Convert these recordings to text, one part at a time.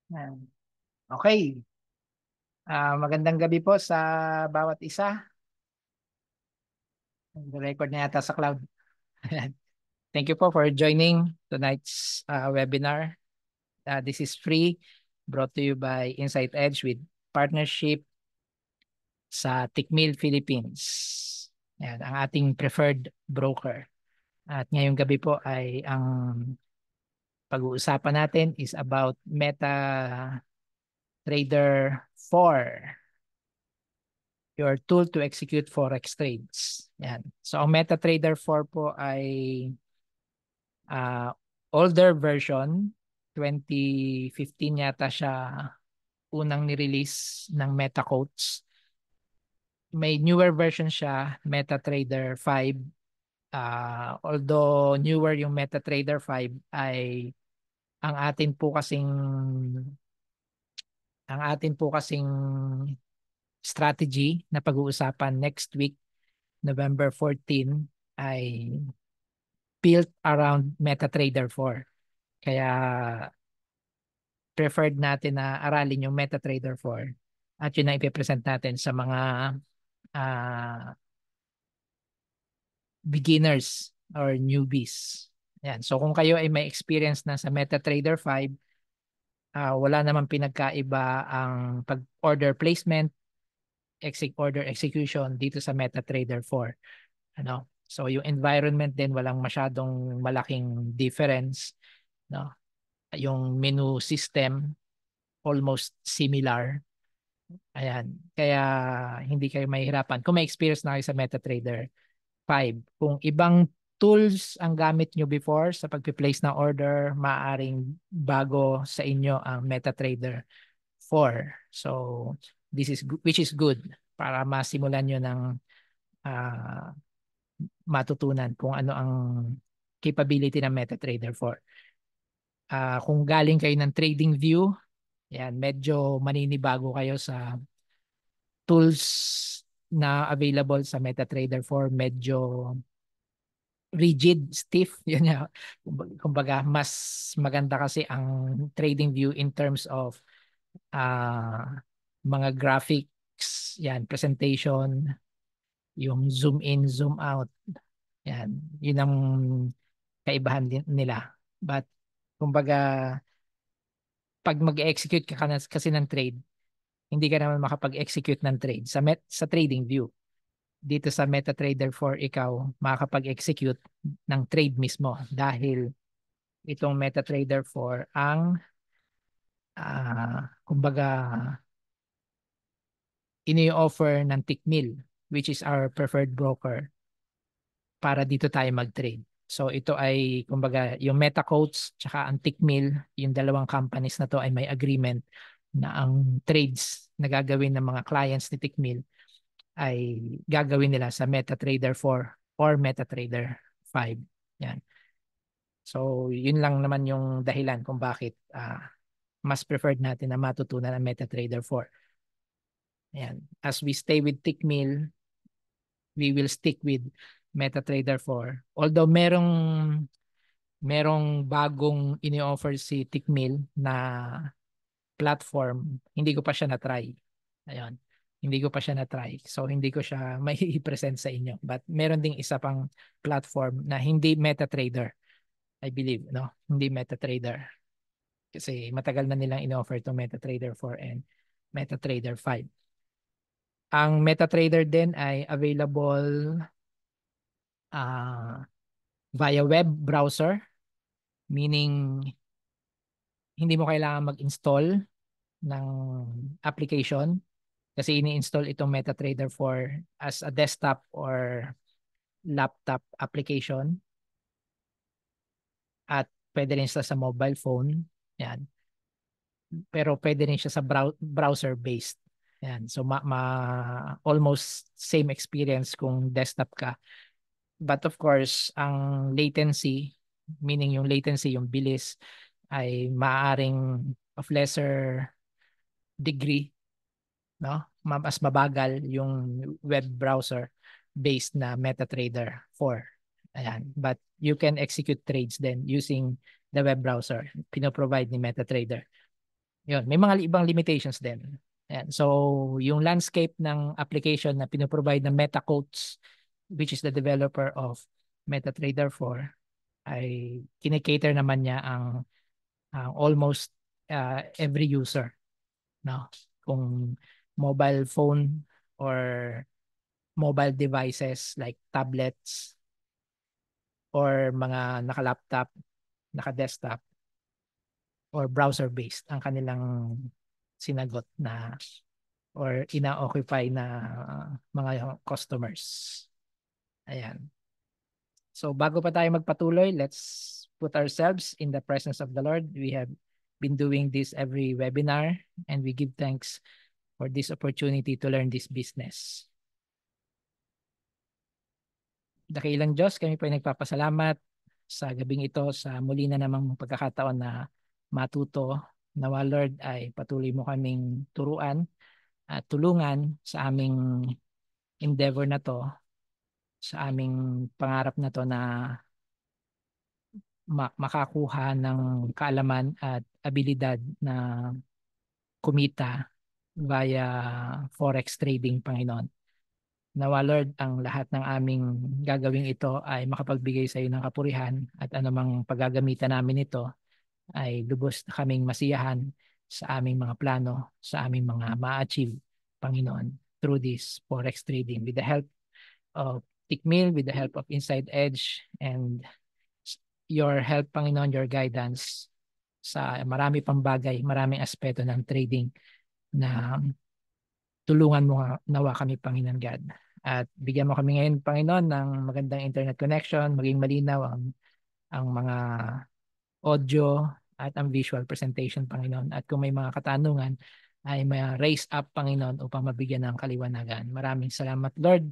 Yan. Okay. Magandang gabi po sa bawat isa. Record na yata sa cloud. Thank you po for joining tonight's webinar. This is free, brought to you by Insight Edge with partnership sa Tickmill Philippines. Yan, ang ating preferred broker. At ngayong gabi po ay ang pag-uusapan natin is about MetaTrader 4. Your tool to execute forex trades. Yan. So ang MetaTrader 4 po ay uh, older version. 2015 yata siya unang ni-release ng MetaQuotes. May newer version siya, MetaTrader 5. Although newer yung MetaTrader 5 ay ang atin po kasing ang atin po kasing strategy na pag-uusapan next week, November 14, ay built around MetaTrader 4. Kaya preferred natin na aralin yung MetaTrader 4 at yun ang ipipresent natin sa mga uh, beginners or newbies. Yan. So kung kayo ay may experience na sa MetaTrader 5, wala namang pinagkaiba ang pag-order placement, order execution dito sa MetaTrader 4. Ano? So yung environment din walang masyadong malaking difference, no? Yung menu system almost similar. Ayan. Kaya hindi kayo mahihirapan. Kung may experience na kayo sa MetaTrader 5, kung ibang tools ang gamit nyo before sa pag-place ng order, maaaring bago sa inyo ang MetaTrader 4. So, which is good para masimulan nyo ng matutunan kung ano ang capability ng MetaTrader 4. Kung galing kayo ng TradingView, yan, medyo maninibago kayo sa tools na available sa MetaTrader 4. Medyo rigid, stiff. Yun nga. Kumbaga, mas maganda kasi ang TradingView in terms of mga graphics, yan, presentation, yung zoom in, zoom out. Yan, yun ang kaibahan nila. But, kumbaga, pag mag-execute ka kasi ng trade, hindi ka naman makapag-execute ng trade sa TradingView. Dito sa MetaTrader 4, ikaw makakapag-execute ng trade mismo dahil itong MetaTrader 4 ang kumbaga ini-offer ng Tickmill, which is our preferred broker, para dito tayo mag-trade. So ito ay kumbaga yung MetaQuotes tsaka ang Tickmill, yung dalawang companies na to ay may agreement na ang trades na gagawin ng mga clients ni Tickmill ay gagawin nila sa MetaTrader 4 or MetaTrader 5. Yan. So yun lang naman yung dahilan kung bakit mas preferred natin na matutunan ang MetaTrader 4. Yan. As we stay with Tickmill, we will stick with MetaTrader 4. Although merong bagong ini-offer si Tickmill na platform, hindi ko pa siya na-try. Ayun. Hindi ko pa siya na-try. So hindi ko siya may i-present sa inyo. But meron ding isa pang platform na hindi MetaTrader, I believe, no? Hindi MetaTrader. Kasi matagal na nilang in-offer to MetaTrader 4 and MetaTrader 5. Ang MetaTrader din ay available via web browser, meaning hindi mo kailangan mag-install ng application kasi ini-install itong MetaTrader 4 as a desktop or laptop application at pwede rin siya sa mobile phone. Yan. Pero pwede rin siya sa browser-based. Yan. So almost same experience kung desktop ka. But of course, ang latency, meaning yung latency, yung bilis, ay maaaring of lesser degree, no? Mas mabagal yung web browser based na MetaTrader 4. Ayan. But you can execute trades then using the web browser pinoprovide ni MetaTrader. Yun, may mga ibang limitations din. Ayan. So, yung landscape ng application na pinoprovide ng MetaQuotes, which is the developer of MetaTrader 4, ay kinikater naman niya ang almost every user. No? Kung mobile phone or mobile devices like tablets or mga naka-laptop, naka-desktop, or browser-based ang kanilang sinagot na or ina-occupy na mga customers. Ayan. So bago pa tayo magpatuloy, let's put ourselves in the presence of the Lord. We have been doing this every webinar and we give thanks for this opportunity to learn this business. Dakilang Diyos, kami po ay nagpapasalamat sa gabing ito sa muli na namang pagkakataon na matuto. Nawa Lord ay patuloy mo kaming turuan at tulungan sa aming endeavor na to, sa aming pangarap na to na makakuha ng kaalaman at abilidad na kumita via forex trading, Panginoon. Nawa Lord, ang lahat ng aming gagawing ito ay makapagbigay sa iyo ng kapurihan at anumang paggagamitan namin ito ay lubos na kaming masiyahan sa aming mga plano, sa aming mga ma-achieve, Panginoon, through this forex trading with the help of Tickmill, with the help of Inside Edge, and your help, Panginoon, your guidance sa marami pang bagay, maraming aspeto ng trading na tulungan mo nawa kami, Panginoon God. At bigyan mo kami ngayon, Panginoon, ng magandang internet connection, maging malinaw ang mga audio at ang visual presentation, Panginoon. At kung may mga katanungan, ay ma-raise up, Panginoon, upang mabigyan ng kaliwanagan. Maraming salamat, Lord.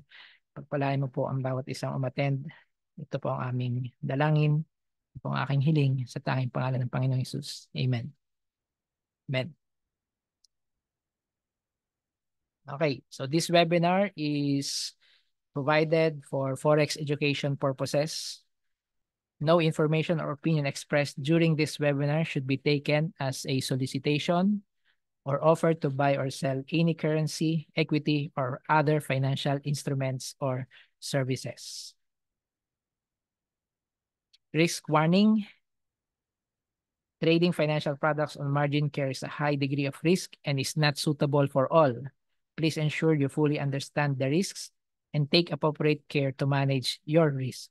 Pagpalain mo po ang bawat isang umattend. Ito po ang aming dalangin. Ito po ang aking hiling sa tanging pangalan ng Panginoong Hesus. Amen. Amen. Okay, so this webinar is provided for Forex education purposes. No information or opinion expressed during this webinar should be taken as a solicitation or offer to buy or sell any currency, equity, or other financial instruments or services. Risk warning. Trading financial products on margin carries a high degree of risk and is not suitable for all. Please ensure you fully understand the risks and take appropriate care to manage your risk.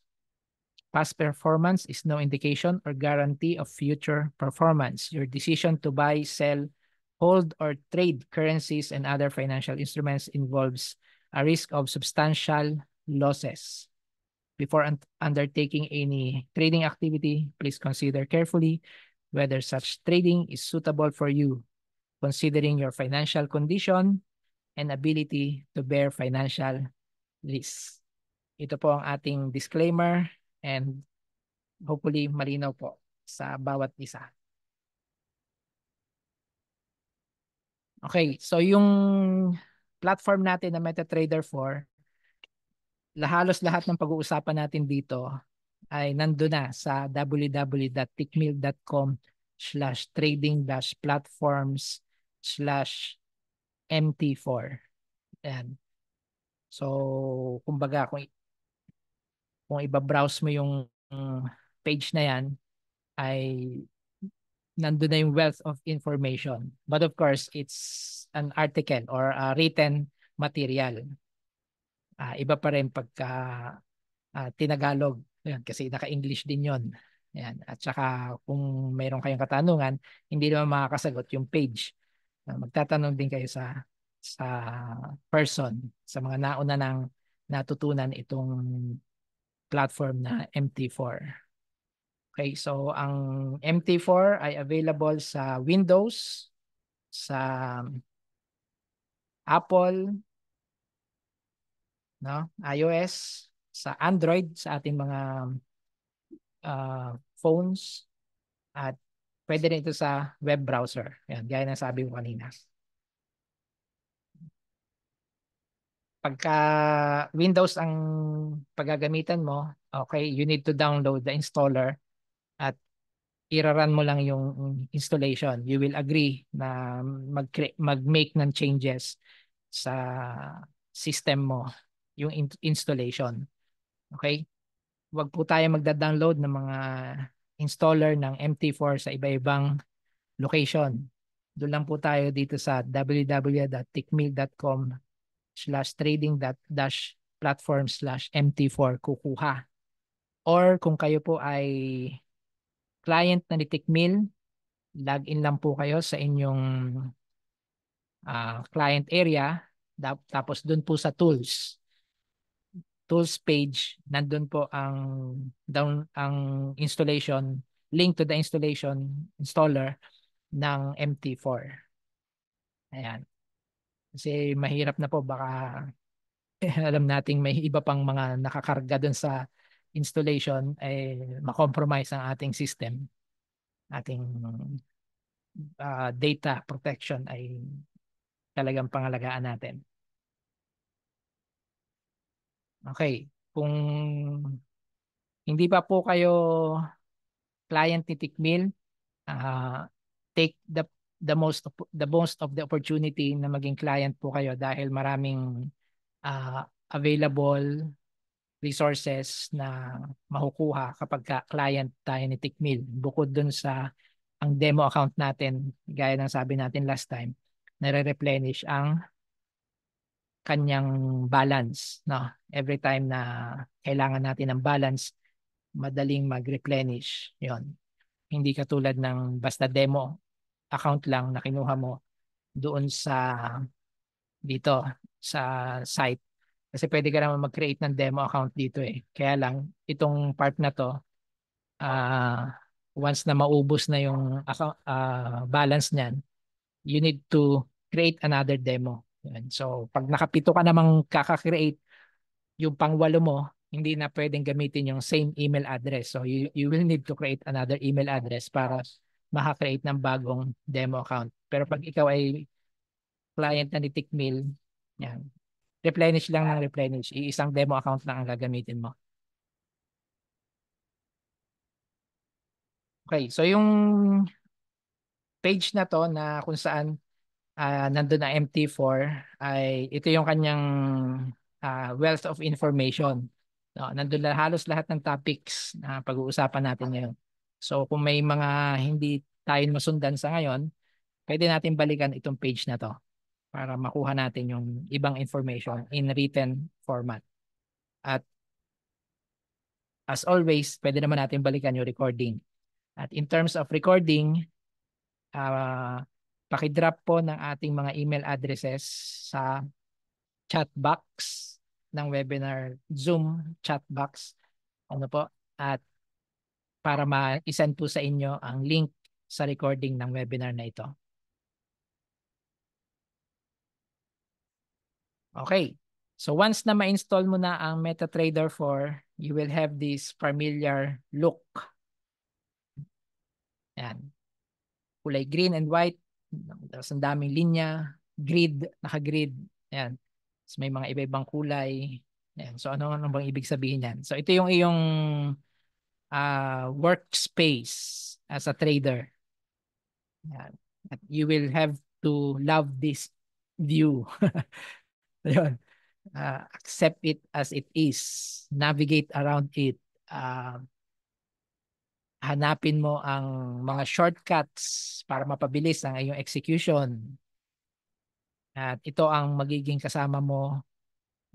Past performance is no indication or guarantee of future performance. Your decision to buy, sell, hold, or trade currencies and other financial instruments involves a risk of substantial losses. Before undertaking any trading activity, please consider carefully whether such trading is suitable for you, considering your financial condition and ability to bear financial risks. Ito po ang ating disclaimer and hopefully malinaw po sa bawat isa. Okay, so yung platform natin na MetaTrader 4, halos lahat ng pag-uusapan natin dito ay nandun na sa www.tickmill.com/trading-platforms/MT4. Ayan. So, kumbaga, kung iba-browse mo yung page na yan, ay nandun na yung wealth of information. But of course, it's an article or a written material. Iba pa rin pagka tinagalog. Yan, kasi naka-English din yon. Yan. At saka kung mayroon kayong katanungan, hindi naman makakasagot yung page. Magtatanong din kayo sa person, sa mga nauna nang natutunan itong platform na MT4. Okay, so ang MT4 ay available sa Windows, sa Apple, no, iOS, sa Android, sa ating mga phones, at pwede rin ito sa web browser. Yan, gaya ng sabi ko kanina. Pagka Windows ang paggagamitan mo, okay, you need to download the installer at iraran mo lang yung installation. You will agree na mag-make ng changes sa system mo, yung installation. Okay? Huwag po tayo magda-download ng mga installer ng MT4 sa iba-ibang location. Doon lang po tayo dito sa www.tickmill.com/trading-platform/MT4 kukuha. Or kung kayo po ay client na ni Tickmill, log in lang po kayo sa inyong client area, tapos doon po sa tools page, nandun po ang installation, link to the installation installer ng MT4. Ayan. Kasi mahirap na po, baka alam nating may iba pang mga nakakarga doon sa installation, makompromise ang ating system, ating data protection ay talagang pangalagaan natin. Okay, kung hindi pa po kayo client ni Tickmill, take the most of the opportunity na maging client po kayo dahil maraming available resources na makukuha kapag client tayo ni Tickmill. Bukod dun sa ang demo account natin, gaya ng sabi natin last time, nare-replenish ang kanyang balance, no? Every time na kailangan natin ng balance, madaling mag-replenish. 'Yon. Hindi katulad ng basta demo account lang na kinuha mo doon dito sa site. Kasi pwede ka naman mag-create ng demo account dito eh. Kaya lang, itong part na to, once na maubos na yung account, balance niyan, you need to create another demo. Yan. So, pag nakapito ka namang kaka-create, yung pangwalo mo, hindi na pwedeng gamitin yung same email address. So, you will need to create another email address para maka-create ng bagong demo account. Pero pag ikaw ay client na ni Tickmill, yan, replenish lang ng replenish. Iisang demo account lang ang gagamitin mo. Okay, so yung page na to na kung saan nandun na MT4 ay ito yung kanyang wealth of information. No, nandun na halos lahat ng topics na pag-uusapan natin ngayon. So kung may mga hindi tayo masundan sa ngayon, pwede natin balikan itong page na to para makuha natin yung ibang information in written format. At as always, pwede naman natin balikan yung recording. At in terms of recording, pakidrop po ng ating mga email addresses sa chat box ng webinar, Zoom chat box. Ano po? At para ma-send po sa inyo ang link sa recording ng webinar na ito. Okay. So once na ma-install mo na ang MetaTrader 4, you will have this familiar look. Yan. Kulay green and white. Tapos ang daming linya, grid, naka-grid. Yan. So may mga iba-ibang kulay. Yan. So ano bang ibig sabihin yan? So ito yung iyong workspace as a trader. Yan. At you will have to love this view. Ayun. Accept it as it is. Navigate around it. Hanapin mo ang mga shortcuts para mapabilis ang iyong execution. At ito ang magiging kasama mo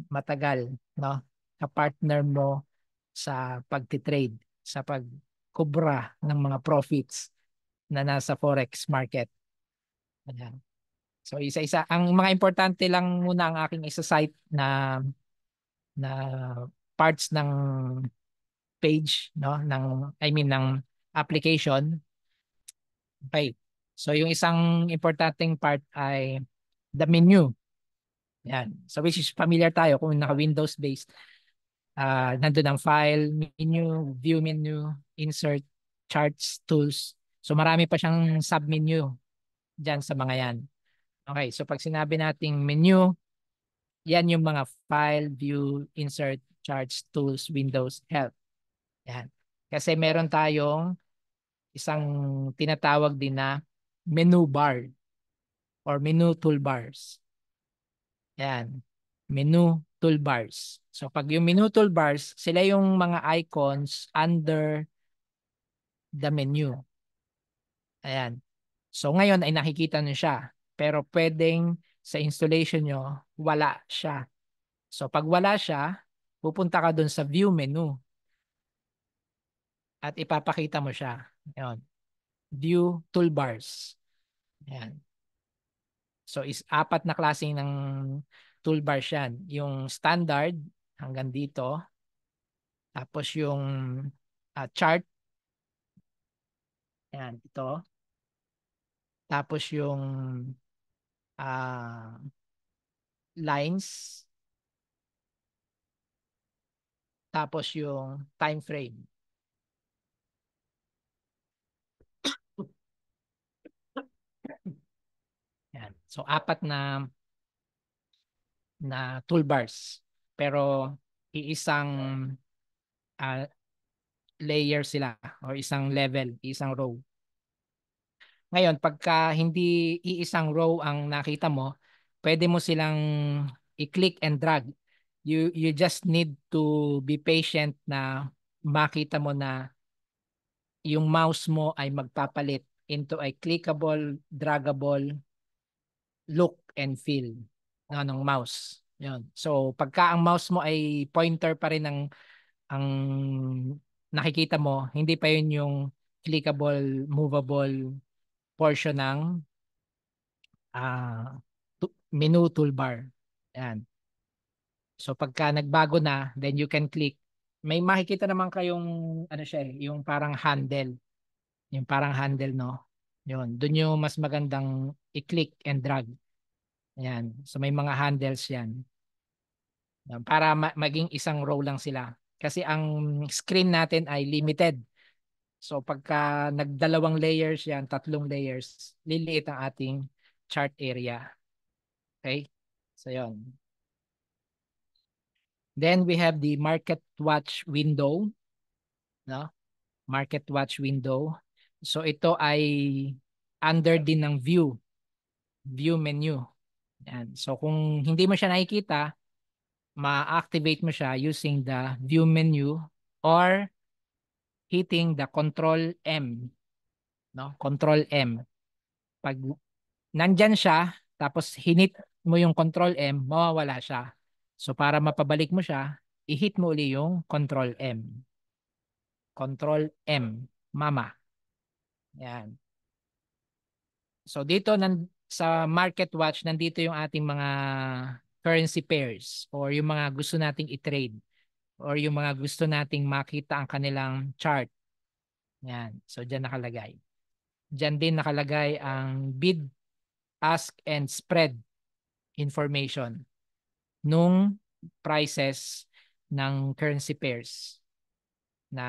matagal, no? Ka-partner mo sa pagtitrade, sa pagkubra ng mga profits na nasa forex market. Ayan. So isa-isa, ang mga importante lang muna ang aking isa-cite na parts ng page, no, ng application. Okay. So yung isang importanteng part ay the menu. Yan. So which is familiar tayo kung naka-Windows based. Nandun ang file, menu, view menu, insert, charts, tools. So marami pa siyang sub-menu dyan sa mga yan. Okay, so pag sinabi nating menu, yan yung mga file, view, insert, charts, tools, windows, help. Yan. Kasi meron tayong isang tinatawag din na menu bar or menu toolbars. Yan. Menu toolbars. So pag yung menu toolbars, sila yung mga icons under the menu. Ayan. So ngayon ay nakikita nyo siya. Pero pwedeng sa installation nyo, wala siya. So pag wala siya, pupunta ka dun sa view menu at ipapakita mo siya. Ayan. View toolbars. Ayan. So is apat na klase ng toolbars yan. Yung standard hanggang dito. Tapos yung chart. Ayan, ito. Tapos yung ah, lines. Tapos yung time frame. Ayan. So apat na toolbars. Pero iisang ah, layer sila or isang level, isang row. Ngayon, pagka hindi iisang row ang nakita mo, pwede mo silang i-click and drag. You just need to be patient na makita mo na yung mouse mo ay magpapalit into a clickable, draggable look and feel ng mouse. Yun. So, pagka ang mouse mo ay pointer pa rin ang nakikita mo, hindi pa yun yung clickable, movable portion ng menu toolbar. Yan. So pagka nagbago na, then you can click. May makikita naman kayong ano siya, yung parang handle. Yung parang handle, no? Yun. Doon yung mas magandang i-click and drag. Yan. So may mga handles yan. Yan. Para maging isang row lang sila. Kasi ang screen natin ay limited. So pagka nagdalawang layers yan, tatlong layers, liliit ang ating chart area. Okay? So yun. Then we have the market watch window, no? Market watch window. So ito ay under din ng view menu. Yan. So kung hindi mo siya nakikita, ma-activate mo siya using the view menu or hitting the control M, no? Control M. Pag nandyan siya, tapos hinit mo yung control M, mawawala siya. So para mapabalik mo siya, i-hit mo uli yung control M. Control M, mama. Yan. So dito sa Market Watch, nandito yung ating mga currency pairs or yung mga gusto nating i-trade or yung mga gusto nating makita ang kanilang chart. Yan. So diyan nakalagay. Diyan din nakalagay ang bid, ask, and spread information nung prices ng currency pairs na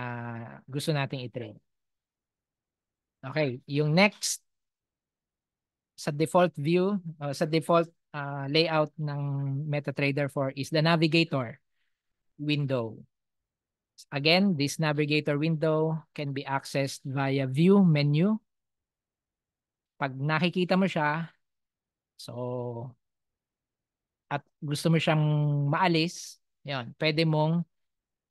gusto nating i-trade. Okay, yung next sa default view, sa default layout ng MetaTrader 4 is the navigator window. Again, this navigator window can be accessed via view menu. Pag nakikita mo siya, so at gusto mo siyang maalis, yan, pwede mong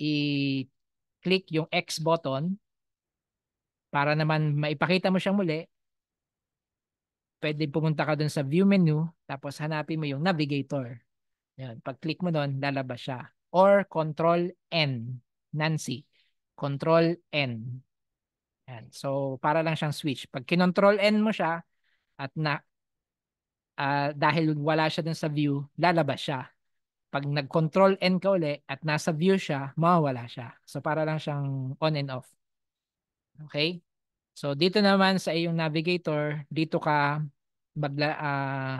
i-click yung X button para naman maipakita mo siyang muli. Pwede pumunta ka dun sa view menu, tapos hanapin mo yung navigator. Yan. Pag-click mo doon, lalabas siya. Or Control N. Nancy. Control N. Yan. So, para lang siyang switch. Pag kinontrol N mo siya, at dahil wala siya dun sa view, lalabas siya. Pag nag-control N ka uli at nasa view siya, mawawala siya. So, para lang siyang on and off. Okay? So, dito naman sa iyong navigator, dito ka magla, uh,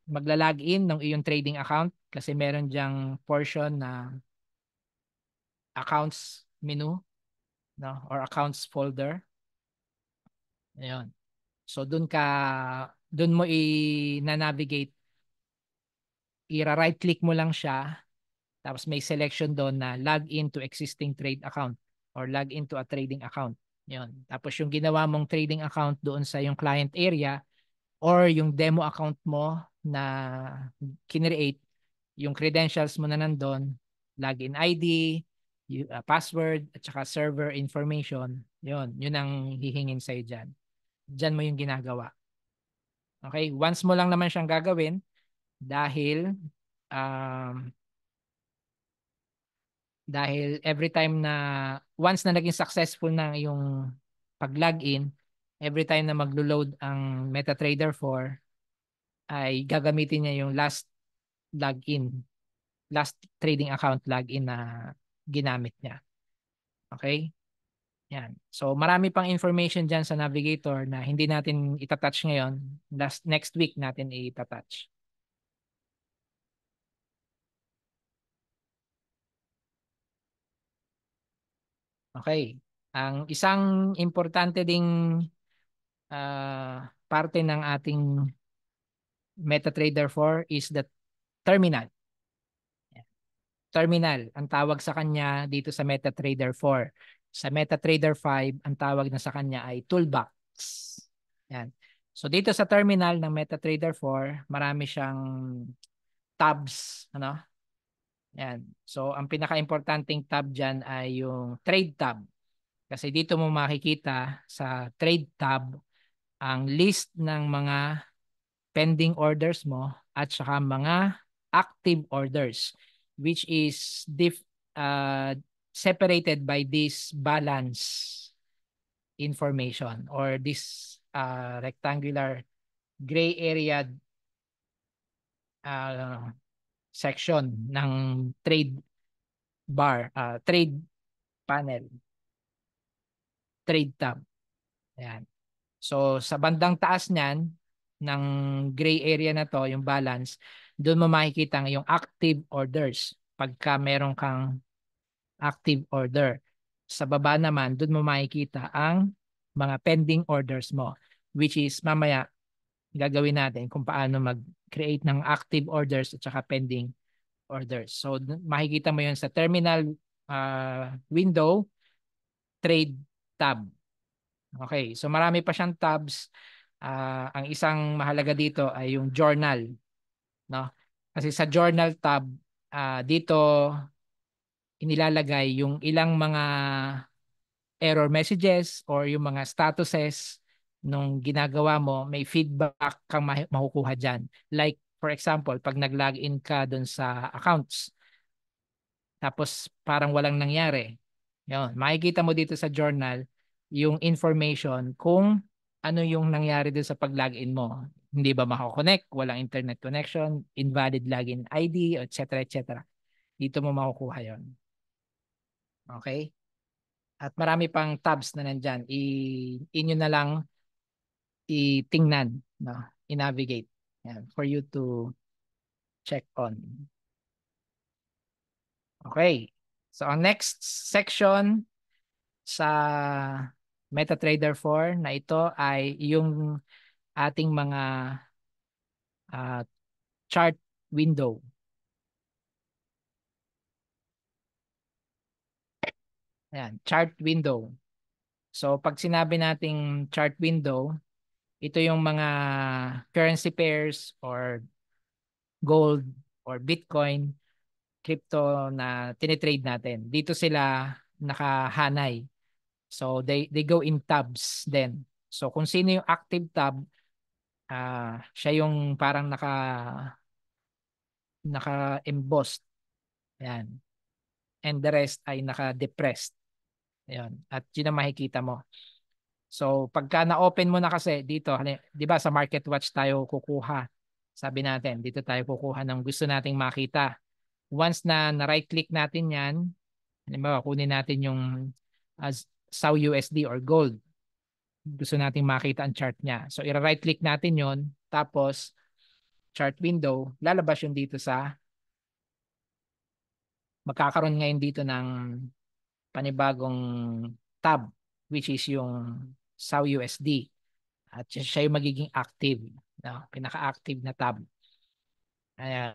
magla-login ng iyong trading account kasi meron diyang portion na accounts menu, no, or accounts folder. Ayun. So doon mo i-navigate, i-right click mo lang siya, tapos may selection doon na log into existing trade account or log into a trading account. Yun. Tapos yung ginawa mong trading account doon sa yung client area or yung demo account mo na kinreate, yung credentials mo na nandun, login ID, password, at saka server information, yun ang hihingin sa'yo dyan. Dyan mo yung ginagawa. Okay? Once mo lang naman siyang gagawin dahil um, dahil every time na once na naging successful na yung pag-login, every time na maglo-load ang MetaTrader 4 ay gagamitin niya yung login, last trading account login na ginamit niya. Okay? Yan. So marami pang information dyan sa Navigator na hindi natin itatouch ngayon. Next week natin itatouch. Okay. Ang isang importante ding parte ng ating MetaTrader 4 is the terminal. Terminal, ang tawag sa kanya dito sa MetaTrader 4. Sa MetaTrader 5, ang tawag na sa kanya ay toolbox. Yan. So dito sa terminal ng MetaTrader 4, marami siyang tabs, ano? Yan. So ang pinaka-importanting tab diyan ay yung trade tab. Kasi dito mo makikita sa trade tab ang list ng mga pending orders mo at saka mga active orders, which is uh, separated by this balance information or this rectangular gray area uh, section ng trade bar, trade panel, trade tab. Ayan. So sa bandang taas niyan ng gray area na to, yung balance, doon mo makikita yung active orders. Pagka meron kang active order. Sa baba naman, doon mo makikita ang mga pending orders mo, which is mamaya gagawin natin kung paano mag-create ng active orders at saka pending orders. So makikita mo yun sa terminal window, trade tab. Okay, so marami pa siyang tabs. Ang isang mahalaga dito ay yung journal, no? Kasi sa journal tab, dito inilalagay yung ilang mga error messages or yung mga statuses nung ginagawa mo, may feedback kang makukuha dyan. Like, for example, pag nag-login ka dun sa accounts, tapos parang walang nangyari. Yun, makikita mo dito sa journal yung information kung ano yung nangyari dun sa pag-login mo. Hindi ba makakonect, walang internet connection, invalid login ID, etc. etc. Dito mo makukuha yon. Okay? At marami pang tabs na nandyan. Inyo na lang itingnan, no? I-navigate. Yan, for you to check on. Okay. So, ang next section sa MetaTrader 4 na ito ay yung ating mga uh, chart window. Ayan, chart window. So, pag sinabi nating chart window, ito yung mga currency pairs or gold or Bitcoin, crypto na tinitrade natin. Dito sila nakahanay. So they go in tabs then. So kung sino yung active tab, siya yung parang naka-embossed. Ayan. And the rest ay naka-depressed. Ayan. At yun ang makikita mo. So pagka na-open mo na kasi dito, 'di ba sa Market Watch tayo kukuha. Sabi natin, dito tayo kukuha ng gusto nating makita. Once na right click natin 'yan, halimbawa kunin natin yung as SAU USD or gold. Gusto nating makita ang chart niya. So i-right click natin 'yon, tapos chart window, lalabas yun dito sa magkakaroon ngayon dito ng panibagong tab, which is yung SAU USD. At siya yung magiging active, no? Pinaka-active na tab. Ayan.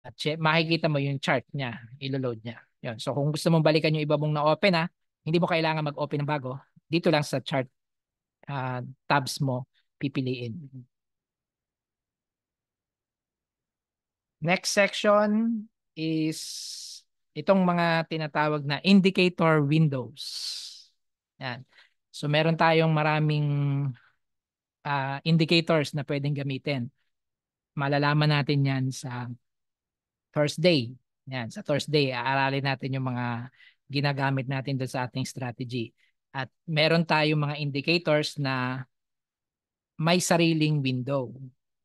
At makikita mo yung chart niya, ilo-load niya. Yun. So kung gusto mong balikan yung iba mong na-open, Hindi mo kailangan mag-open ng bago. Dito lang sa chart tabs mo pipiliin. Next section is itong mga tinatawag na indicator windows. Yan. So meron tayong maraming indicators na pwedeng gamitin. Malalaman natin yan sa Thursday. Yan, sa Thursday, aaralin natin yung mga ginagamit natin doon sa ating strategy. At meron tayong mga indicators na may sariling window.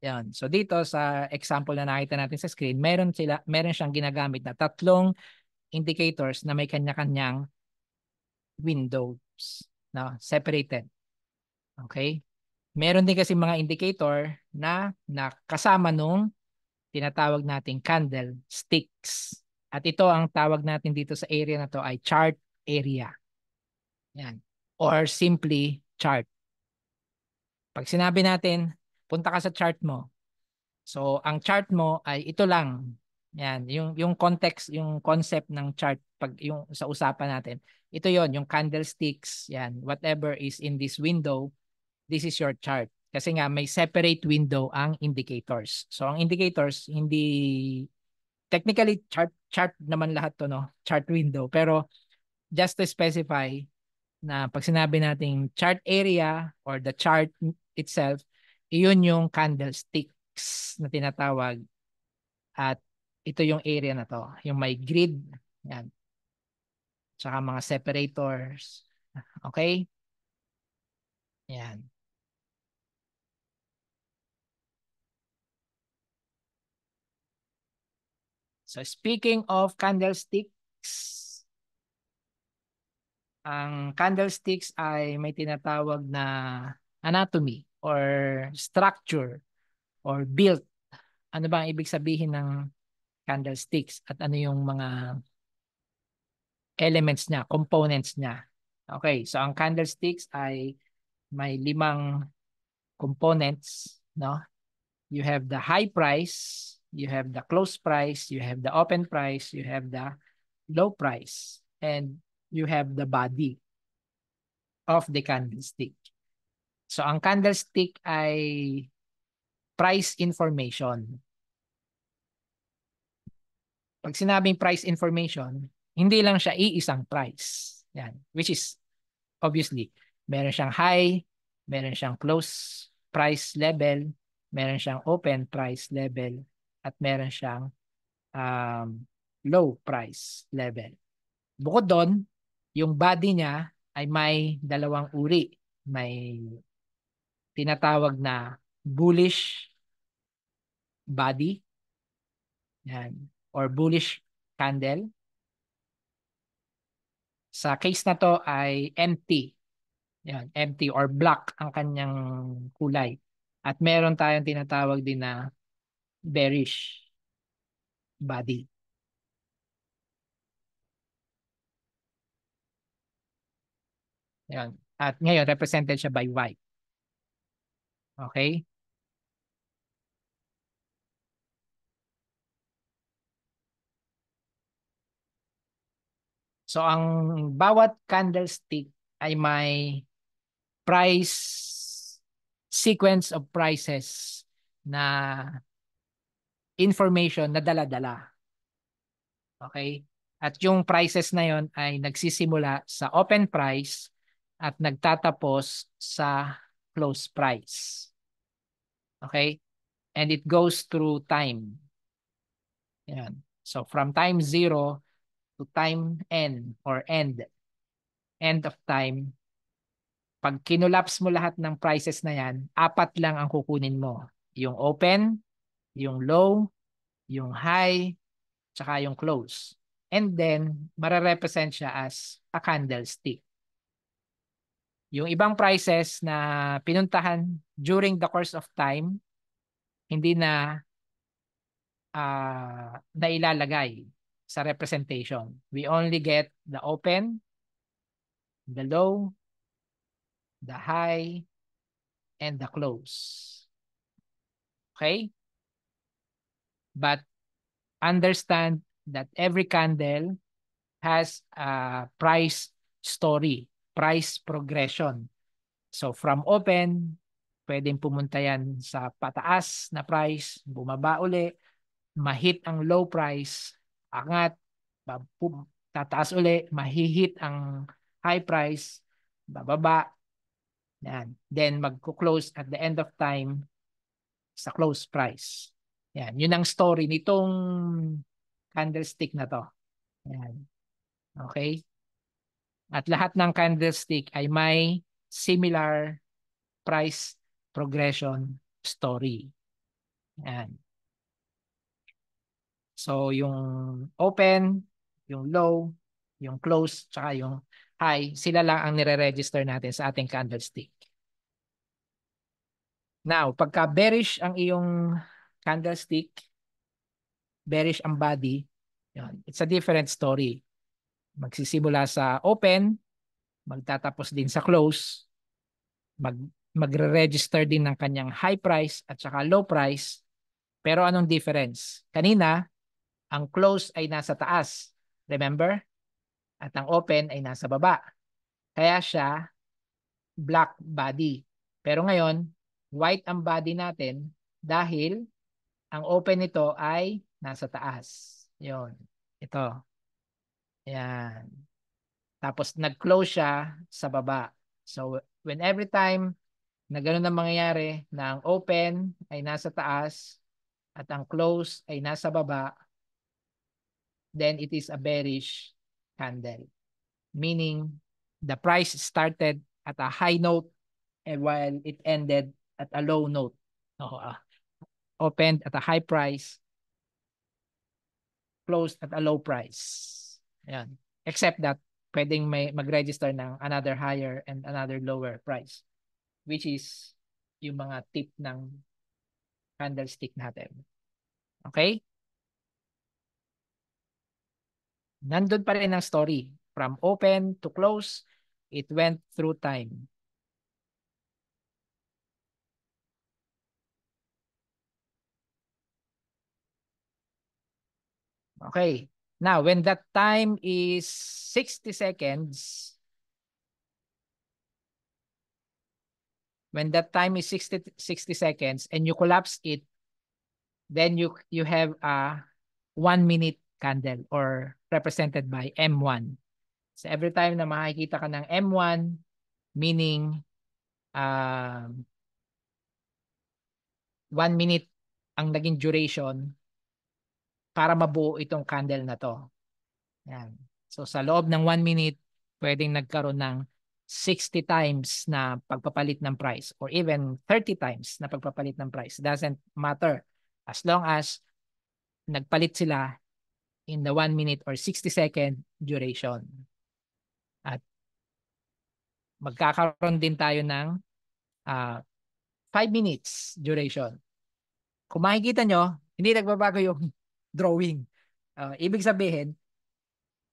Yan. So dito sa example na nakita natin sa screen, meron siyang ginagamit na tatlong indicators na may kanya-kanyang windows, no? Separated. Okay? Meron din kasi mga indicator na kasama nung tinatawag nating candlesticks. At ito ang tawag natin dito sa area na to ay chart area. Yan. Or simply chart. Pag sinabi natin, punta ka sa chart mo. So, ang chart mo ay ito lang. Yan, yung context, yung concept ng chart pag yung sa usapan natin. Ito 'yon, yung candlesticks, yan, whatever is in this window, this is your chart. Kasi nga may separate window ang indicators. So, ang indicators hindi technically chart naman lahat to, no? Chart window, pero just to specify na pag sinabi nating chart area or the chart itself, iyon yung candlesticks na tinatawag at ito yung area na to, yung may grid, yan, tsaka mga separators. Okay? Yan. So speaking of candlesticks, ang candlesticks ay may tinatawag na anatomy or structure or build. Ano ba ang ibig sabihin ng candlesticks at ano yung mga elements niya, components niya. Okay, so ang candlesticks ay may 5 components, no? You have the high price, you have the close price, you have the open price, you have the low price, and you have the body of the candlestick. So ang candlestick ay price information. Pag sinabing price information, hindi lang siya iisang price. Yan, which is obviously meron siyang high, meron siyang close price level, meron siyang open price level, at meron siyang low price level. Bukod doon, yung body niya ay may dalawang uri. May tinatawag na bullish body, yan, or bullish candle. Sa case na to ay empty. Yan, empty or black ang kanyang kulay. At meron tayong tinatawag din na bearish body. Yan. At ngayon, represented siya by white. Okay? So, ang bawat candlestick ay may price sequence of prices na information na dala-dala. Okay? At yung prices na yon ay nagsisimula sa open price at nagtatapos sa close price. Okay? And it goes through time. Yan. So from time 0 to time n or end of time, pag kinulaps mo lahat ng prices na yan, 4 lang ang kukunin mo. Yung open, yung low, yung high, tsaka yung close. And then, mare-represent siya as a candlestick. Yung ibang prices na pinuntahan during the course of time, hindi na nailalagay sa representation. We only get the open, the low, the high, and the close. Okay? But understand that every candle has a price story, price progression. So from open, pwedeng pumunta yan sa pataas na price, bumaba uli, mahit ang low price, angat, tataas uli, mahihit ang high price, bababa. Yan. Then magko-close at the end of time sa close price. Yan. Yun ang story nitong candlestick na to. Yan. Okay? At lahat ng candlestick ay may similar price progression story. Yan. So yung open, yung low, yung close, tsaka yung high, sila lang ang nire-register natin sa ating candlestick. Now, pagka bearish ang iyong candlestick, bearish ang body, yun, it's a different story. Magsisimula sa open, magtatapos din sa close, magre-register din ng kanyang high price at saka low price. Pero anong difference? Kanina, ang close ay nasa taas. Remember? At ang open ay nasa baba. Kaya siya black body. Pero ngayon, white ang body natin dahil ang open nito ay nasa taas. Yon. Ito. Yan. Tapos nag-close siya sa baba. So when every time na gano'n ang mangyayari na ang open ay nasa taas at ang close ay nasa baba, then it is a bearish candle. Meaning the price started at a high note and while it ended at a low note. Opened at a high price, closed at a low price. Ayan. Except that pwedeng may mag-register ng another higher and another lower price, which is yung mga tip ng candlestick natin. Okay? Nandun pa rin ang story. From open to close, it went through time. Okay. Now, when that time is 60 seconds, when that time is 60 seconds and you collapse it, then you have a 1 minute candle or represented by M1. So every time na makikita ka ng M1, meaning 1 minute ang naging duration para mabuo itong candle na to. Yan. So sa loob ng 1 minute, pwedeng nagkaroon ng 60 times na pagpapalit ng price or even 30 times na pagpapalit ng price. Doesn't matter as long as nagpalit sila in the 1 minute or 60-second duration. At magkakaroon din tayo ng 5 minutes duration. Kung makikita nyo, hindi nagbabago yung drawing. Ibig sabihin,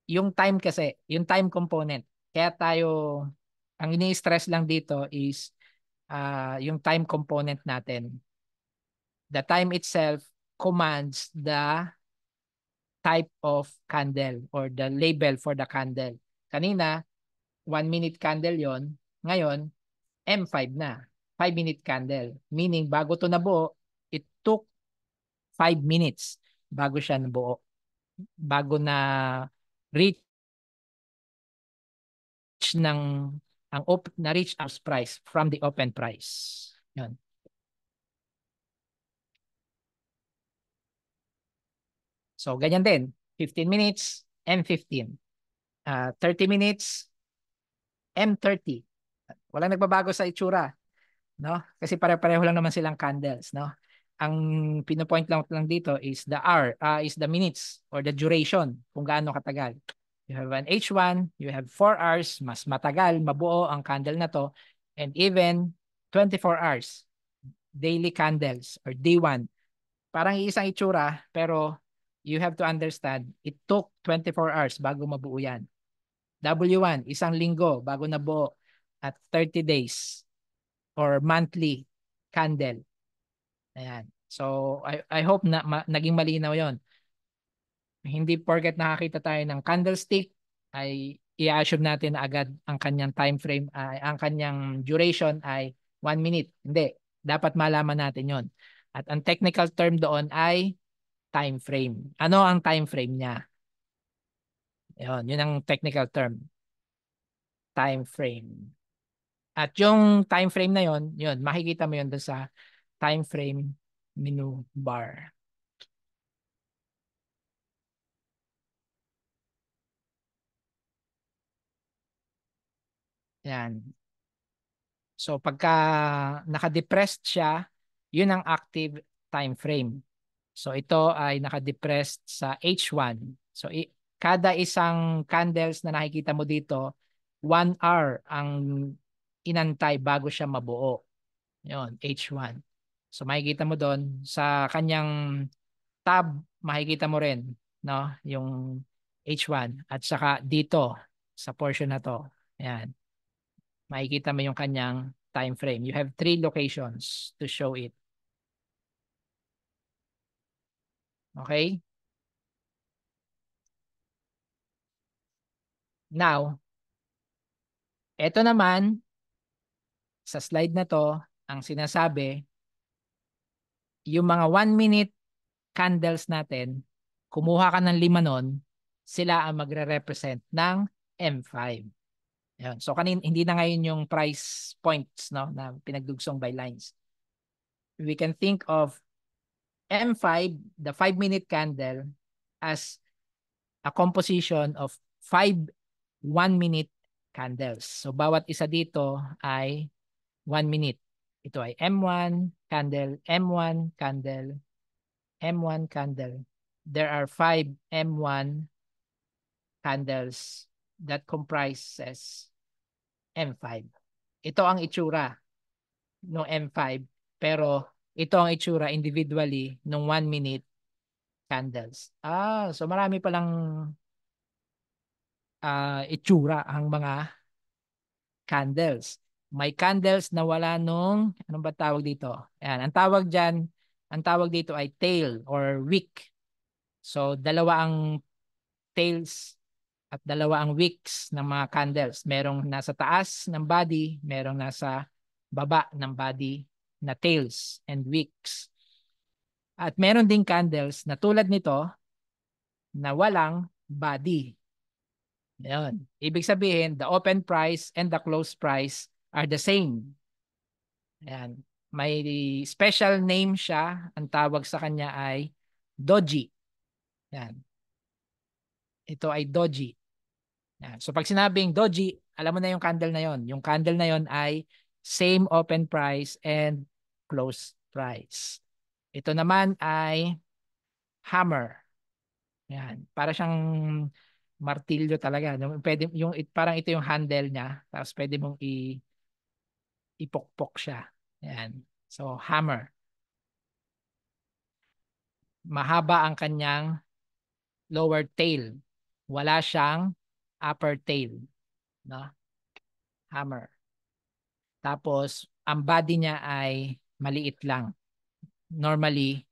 yung time kasi, yung time component. Kaya tayo, ang ini-stress lang dito is yung time component natin. The time itself commands the type of candle or the label for the candle. Kanina, 1 minute candle yon. Ngayon, M5 na. 5-minute candle. Meaning, bago to nabuo, it took 5 minutes bago siya nabuo. Bago na reach ng ang na reach out price from the open price. Yan. So, ganyan din. 15 minutes, M15. 30 minutes, M30. Walang nagbabago sa itsura, no? Kasi pare-pareho lang naman silang candles, no? Ang pinopoint lang dito is the hour, is the minutes or the duration, kung gaano katagal. You have an H1, you have 4 hours, mas matagal, mabuo ang candle na to, and even 24 hours, daily candles or D1. Parang iisang itsura, pero you have to understand, it took 24 hours bago mabuo yan. W1, isang linggo bago nabuo at 30 days or monthly candle. Ayan. So, I hope na naging malinaw yon. Hindi porket nakakita tayo ng candlestick ay i-assume natin na agad ang kanyang time frame, ang kanyang duration ay 1 minute. Hindi. Dapat malaman natin yon. At ang technical term doon ay time frame. Ano ang time frame niya? Yun ang technical term. Time frame. At yung time frame na yun, makikita mo yun doon sa time frame menu bar. Yan. So pagka naka-depressed siya, yun ang active time frame. So ito ay naka-depressed sa H1. So kada isang candles na nakikita mo dito, 1 hour ang inantay bago siya mabuo. Yun, H1. So makikita mo doon sa kanyang tab, makikita mo rin, no, yung H1 at saka dito sa portion na to. Ayan. Makikita mo yung kanyang time frame. You have 3 locations to show it. Okay? Now, eto naman sa slide na to, ang sinasabi, yung mga 1 minute candles natin, kumuha ka ng 5 nun, sila ang magre-represent ng M5. Yan. So hindi na ngayon yung price points, no, na pinagdugsong by lines. We can think of M5, the 5-minute candle, as a composition of 5 1-minute candles. So bawat isa dito ay 1 minute. Ito ay M1 candle, M1 candle, M1 candle. There are 5 M1 candles that comprises M5. Ito ang itsura ng M5, pero ito ang itsura individually ng 1 minute candles. So marami palang itsura ang mga candles. May candles na wala nung, anong ba tawag dito? Ayan, ang tawag dito ay tail or wick. So, dalawa ang tails at dalawa ang wicks ng mga candles. Merong nasa taas ng body, merong nasa baba ng body na tails and wicks. At meron ding candles na tulad nito na walang body. Ayan. Ibig sabihin, the open price and the close price are the same. Ayan. May special name siya. Ang tawag sa kanya ay doji. Ayan. Ito ay doji. Ayan. So pag sinabing doji, alam mo na yung candle na yon. Yung candle na yon ay same open price and close price. Ito naman ay hammer. Ayan. Para siyang martilyo talaga. Pwede, parang ito yung handle niya. Tapos pwede mong ipokpok siya. Ayan. So, hammer. Mahaba ang kanyang lower tail. Wala siyang upper tail. No? Hammer. Tapos, ang body niya ay maliit lang. Normally,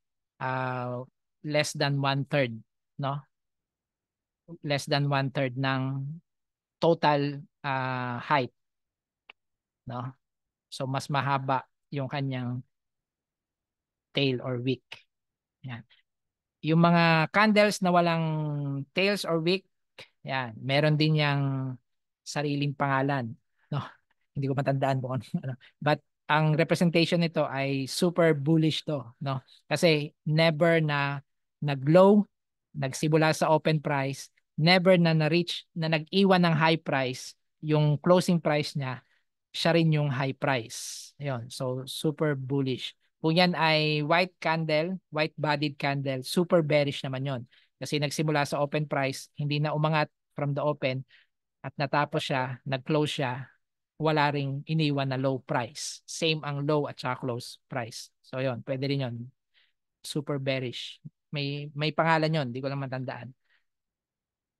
less than 1/3. No? Less than 1/3 ng total height. No? So, mas mahaba yung kanyang tail or wick. Yan. Yung mga candles na walang tails or wick, yan, meron din yang sariling pangalan, no? Hindi ko matandaan kung ano. But ang representation nito ay super bullish to, no? Kasi never na nag-low, nagsimula sa open price, never na na-reach na nag-iwan ng high price, yung closing price niya, siya rin yung high price. Ayun, so super bullish. Kung yan ay white candle, white-bodied candle, super bearish naman yon. Kasi nagsimula sa open price, hindi na umangat from the open at natapos siya, nag-close siya, wala ring iniwan na low price. Same ang low at saka close price. So yon, pwede rin yon. Super bearish. May pangalan yon, hindi ko lang matandaan.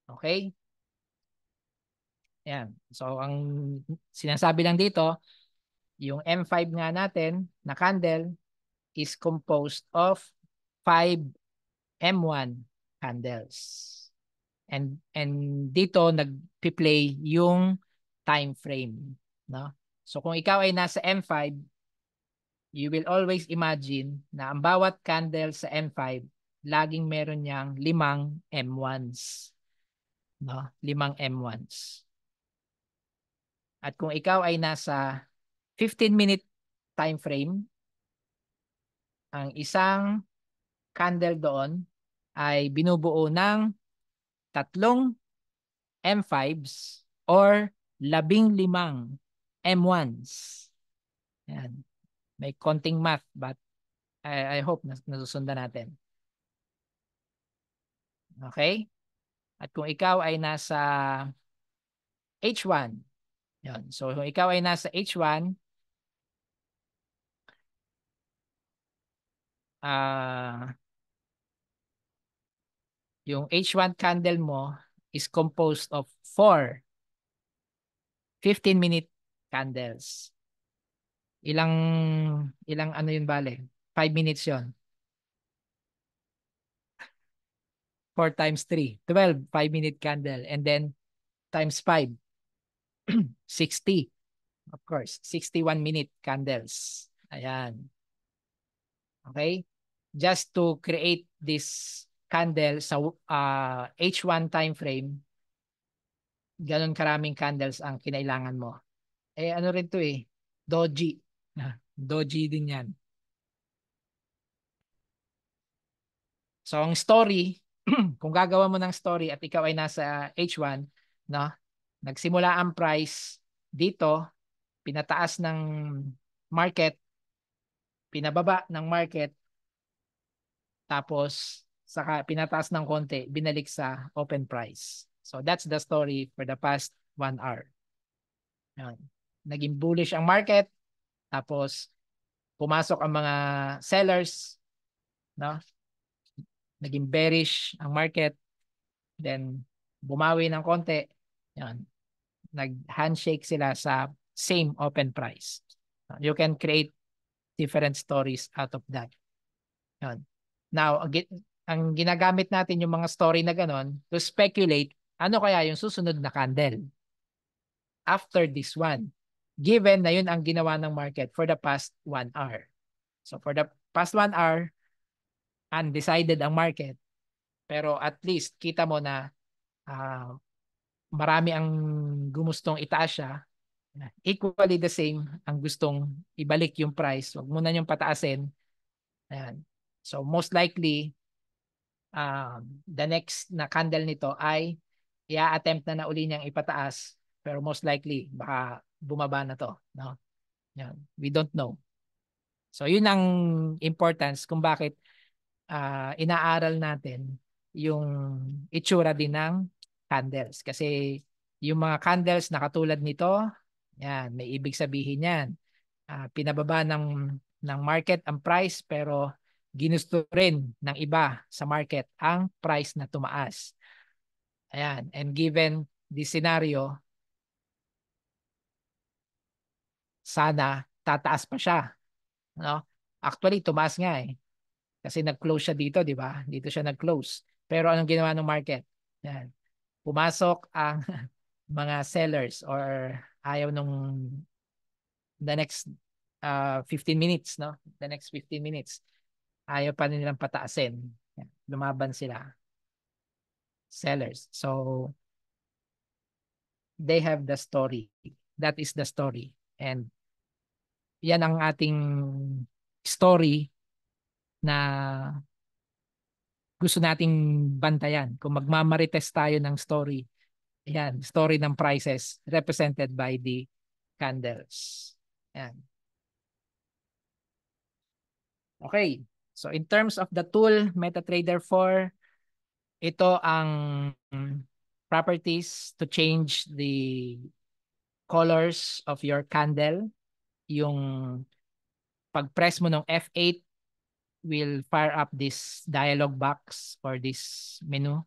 Okay? Yan. So ang sinasabi lang dito, yung M5 nga natin na candle is composed of 5 M1 candles. And dito nagpi-play yung time frame, no? So kung ikaw ay nasa M5, you will always imagine na ang bawat candle sa M5 laging meron niyang 5 M1s, no? 5 M1s. At kung ikaw ay nasa 15-minute time frame, ang isang candle doon ay binubuo ng 3 M5s or 15 M1s. Yan. May konting math but I hope nasusundan natin. Okay? At kung ikaw ay nasa H1, yun. So kung ikaw ay nasa H1, yung H1 candle mo is composed of 4 15-minute candles. Ilang ilang ano yun bale? 5 minutes yun. 4 times 3, 12, 5-minute candle. And then times 5, 60. Of course, 61-minute candles. Ayan. Okay? Just to create this candle sa H1 time frame, ganun karaming candles ang kinailangan mo. Eh ano rin to eh, doji. Doji din yan. So ang story, kung gagawa mo ng story at ikaw ay nasa H1, no? Nagsimula ang price dito, pinataas ng market, pinababa ng market, tapos saka pinataas ng konti, binalik sa open price. So that's the story for the past 1 hour. Yan. Naging bullish ang market, tapos pumasok ang mga sellers, no? Naging bearish ang market, then bumawi ng konti. Yan. Nag-handshake sila sa same open price. You can create different stories out of that. Yan. Now, ang ginagamit natin yung mga story na ganon to speculate ano kaya yung susunod na candle after this one. Given na yun ang ginawa ng market for the past 1 hour. So for the past 1 hour, undecided ang market. Pero at least kita mo na marami ang gustong itaas siya. Equally the same ang gustong ibalik yung price. Huwag mo na yung pataasin. Ayan. So most likely, the next na candle nito ay i-attempt na uli niyang ipataas. Pero most likely, baka bumaba na to. No? Yan. We don't know. So yun ang importance kung bakit inaaral natin yung itsura din ng candles. Kasi yung mga candles na katulad nito, yan, may ibig sabihin yan. Pinababa ng market ang price pero ginusto rin ng iba sa market ang price na tumaas. Ayan. And given this scenario, sana tataas pa siya. No? Actually, tumaas nga eh. Kasi nag-close siya dito, di ba? Dito siya nag-close. Pero anong ginawa ng market? Yan. Pumasok ang mga sellers or ayaw nung the next 15 minutes, no? The next 15 minutes. Ayaw pa nilang pataasin. Yan. Lumaban sila. Sellers. So, they have the story. That is the story. And yan ang ating story na gusto nating bantayan. Kung magmamarites tayo ng story, yan, story ng prices represented by the candles. Yan. Okay. So in terms of the tool MetaTrader 4, ito ang properties to change the colors of your candle. Yung pag-press mo ng F8 will fire up this dialog box or this menu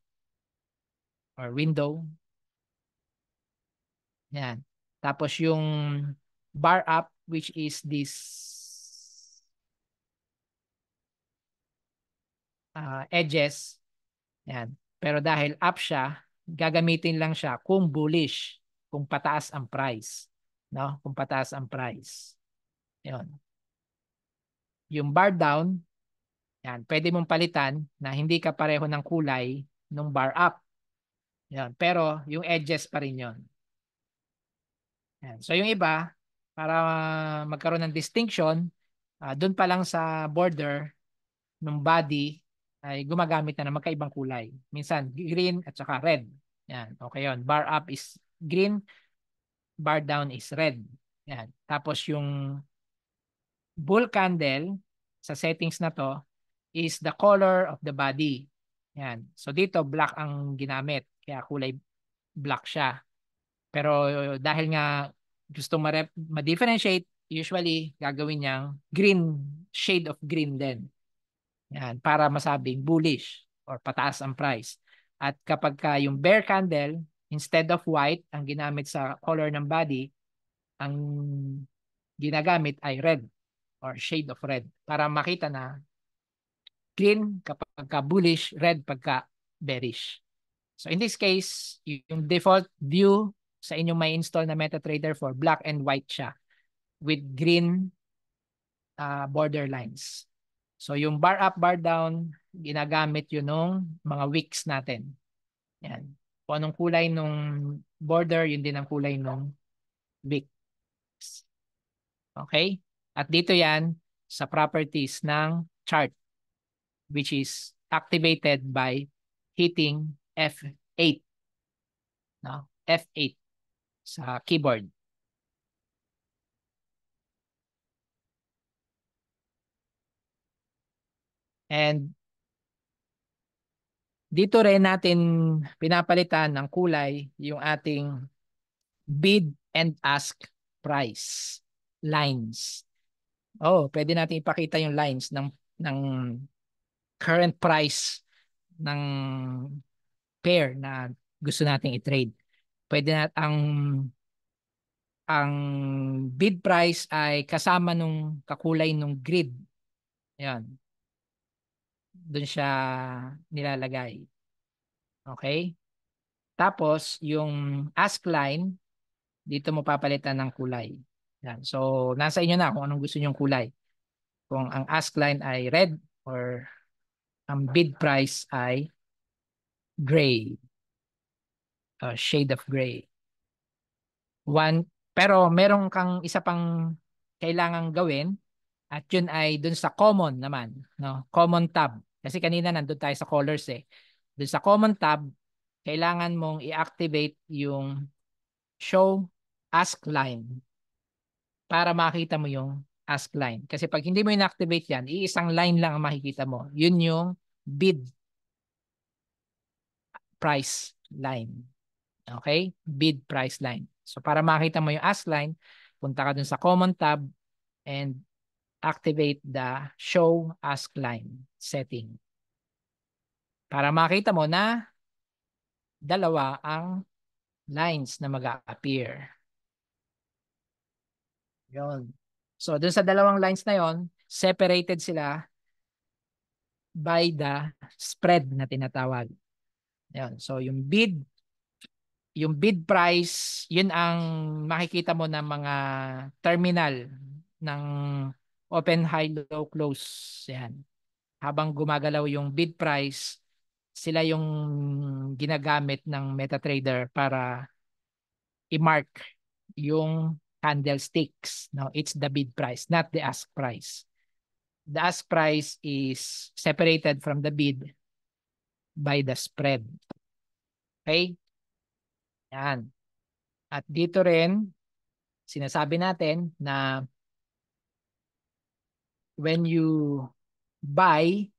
or window. Yan. Tapos yung bar up, which is this edges. Yan. Pero dahil up siya, gagamitin lang siya kung bullish, kung pataas ang price, no? Kung pataas ang price. 'Yon. Yung bar down, yan, pwede mong palitan na hindi ka pareho ng kulay nung bar up. Yan, pero yung edges pa rin 'yon. Yan. So yung iba, para magkaroon ng distinction, doon pa lang sa border ng body ay gumagamit na ng magkaibang kulay. Minsan green at saka red. Yan, okay 'yon. Bar up is green, bar down is red. Yan. Tapos yung bull candle sa settings na to is the color of the body. Yan. So dito black ang ginamit, kaya kulay black siya. Pero dahil nga gusto ma-differentiate, usually gagawin niyang green, shade of green din. Yan, para masabing bullish or pataas ang price. At kapag ka yung bear candle, instead of white, ang ginamit sa color ng body, ang ginagamit ay red or shade of red para makita na green kapag ka bullish, red pagka bearish. So in this case, yung default view sa inyong may install na MetaTrader 4, black and white siya with green border lines. So yung bar up, bar down, ginagamit yun nung mga wicks natin. Yan. Kung anong kulay nung border, yun din ang kulay nung wicks. Okay? At dito yan sa properties ng chart, which is activated by hitting F8. No? F8 sa keyboard. And dito rin natin pinapalitan ng kulay yung ating bid and ask price lines. Oh, pwede natin ipakita yung lines ng current price ng pair na gusto nating i-trade. Pwede na ang bid price ay kasama nung kakulay nung grid. Yan. Doon siya nilalagay. Okay? Tapos, yung ask line, dito mo papalitan ng kulay. Yan. So, nasa inyo na kung anong gusto nyong kulay. Kung ang ask line ay red or ang bid price ay gray. Shade of gray. Pero meron kang isa pang kailangang gawin at yun ay dun sa common naman. No? Common tab. Kasi kanina nandun tayo sa colors eh. Dun sa common tab, kailangan mong i-activate yung show ask line para makita mo yung ask line. Kasi pag hindi mo in-activate yan, iisang line lang ang makikita mo. Yun yung bid price line. Okay? Bid price line. So para makita mo yung ask line, punta ka dun sa common tab and activate the show ask line setting. Para makita mo na dalawa ang lines na mag-appear. Yun. So, dun sa dalawang lines na yon, separated sila by the spread na tinatawag. Yun. So, yung bid price, yun ang makikita mo ng mga terminal ng open, high, low, close. Yan. Habang gumagalaw yung bid price, sila yung ginagamit ng MetaTrader para i-mark yung candlesticks. No, it's the bid price, not the ask price. The ask price is separated from the bid by the spread. Okay? Yan. At dito rin, sinasabi natin na when you buy,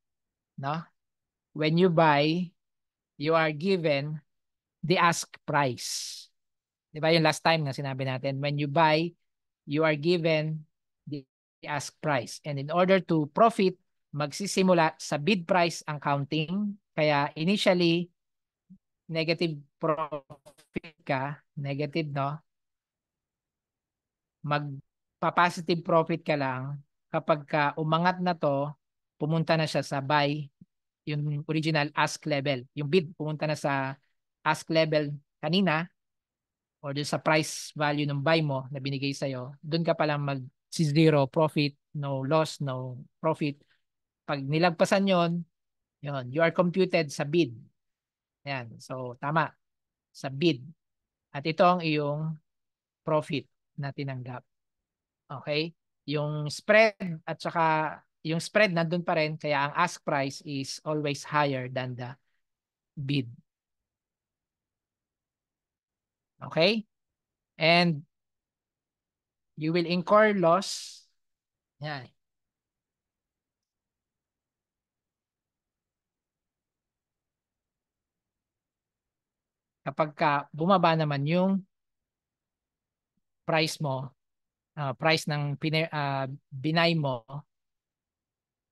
no? When you buy, you are given the ask price. Di ba yung last time na sinabi natin, when you buy, you are given the ask price. And in order to profit, magsisimula sa bid price ang counting. Kaya initially, negative profit ka, negative, no? Magpa-positive profit ka lang kapag ka umangat na to, pumunta na siya sa buy, yung original ask level. Yung bid pumunta na sa ask level kanina or dun sa price value ng buy mo na binigay sa'yo, dun ka palang mag-zero profit, no loss, no profit. Pag nilagpasan yon, you are computed sa bid. Yan. So, tama. Sa bid. At ito ang iyong profit na tinanggap. Okay? Yung spread at saka yung spread nandun pa rin, kaya ang ask price is always higher than the bid. Okay? And you will incur loss. Yan. Kapag ka bumaba naman yung price mo, price ng binay mo,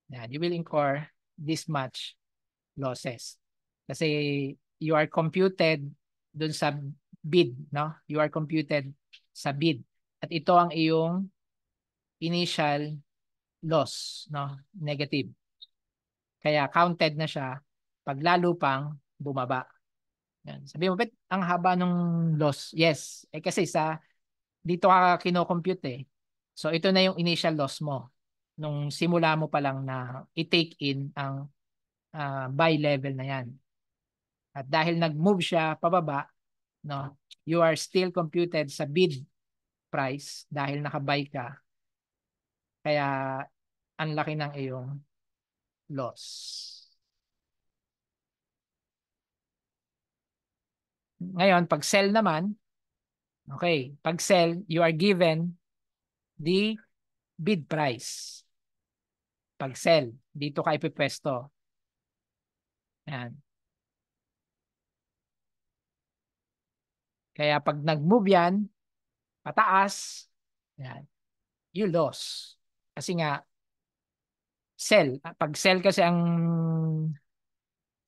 yan, you will incur this much losses. Kasi you are computed dun sa bid, no? You are computed sa bid. At ito ang iyong initial loss, no? Negative. Kaya counted na siya pag lalo pang bumaba. Yan. Sabi mo, bet ang haba ng loss. Yes. Kasi dito ka kino-compute eh. So ito na yung initial loss mo. Nung simula mo pa lang na i-take in ang buy level na yan. At dahil nag-move siya pababa, no, you are still computed sa bid price dahil naka-buy ka. Kaya ang laki ng iyong loss. Ngayon, pag sell naman, okay, pag sell, you are given the bid price. Pag sell, dito ka ipipwesto. Yan. Kaya pag nag-move yan, pataas, yan, you loss. Kasi nga, sell. Pag sell kasi ang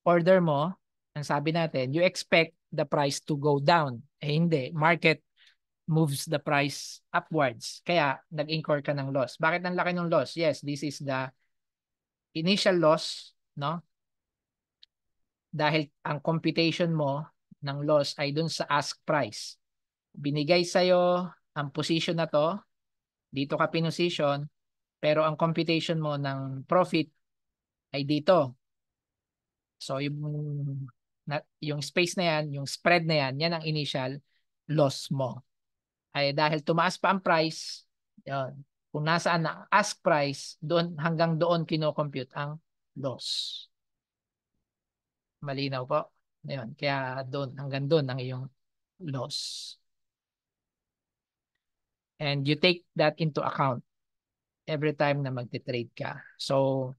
order mo, ang sabi natin, you expect the price to go down. Eh hindi, market moves the price upwards. Kaya nag-incur ka ng loss. Bakit ang laki ng loss? Yes, this is the initial loss, no? Dahil ang computation mo ng loss ay dun sa ask price. Binigay sa'yo ang position na to, dito ka pinosisyon, pero ang computation mo ng profit ay dito. So yung space na yan, yung spread na yan, yan ang initial loss mo. Ay dahil tumaas pa ang price, yun, kung nasaan ang ask price, doon hanggang doon kino-compute ang loss. Malinaw po. Ayun, kaya doon hanggang doon ang iyong loss. And you take that into account every time na magte-trade ka. So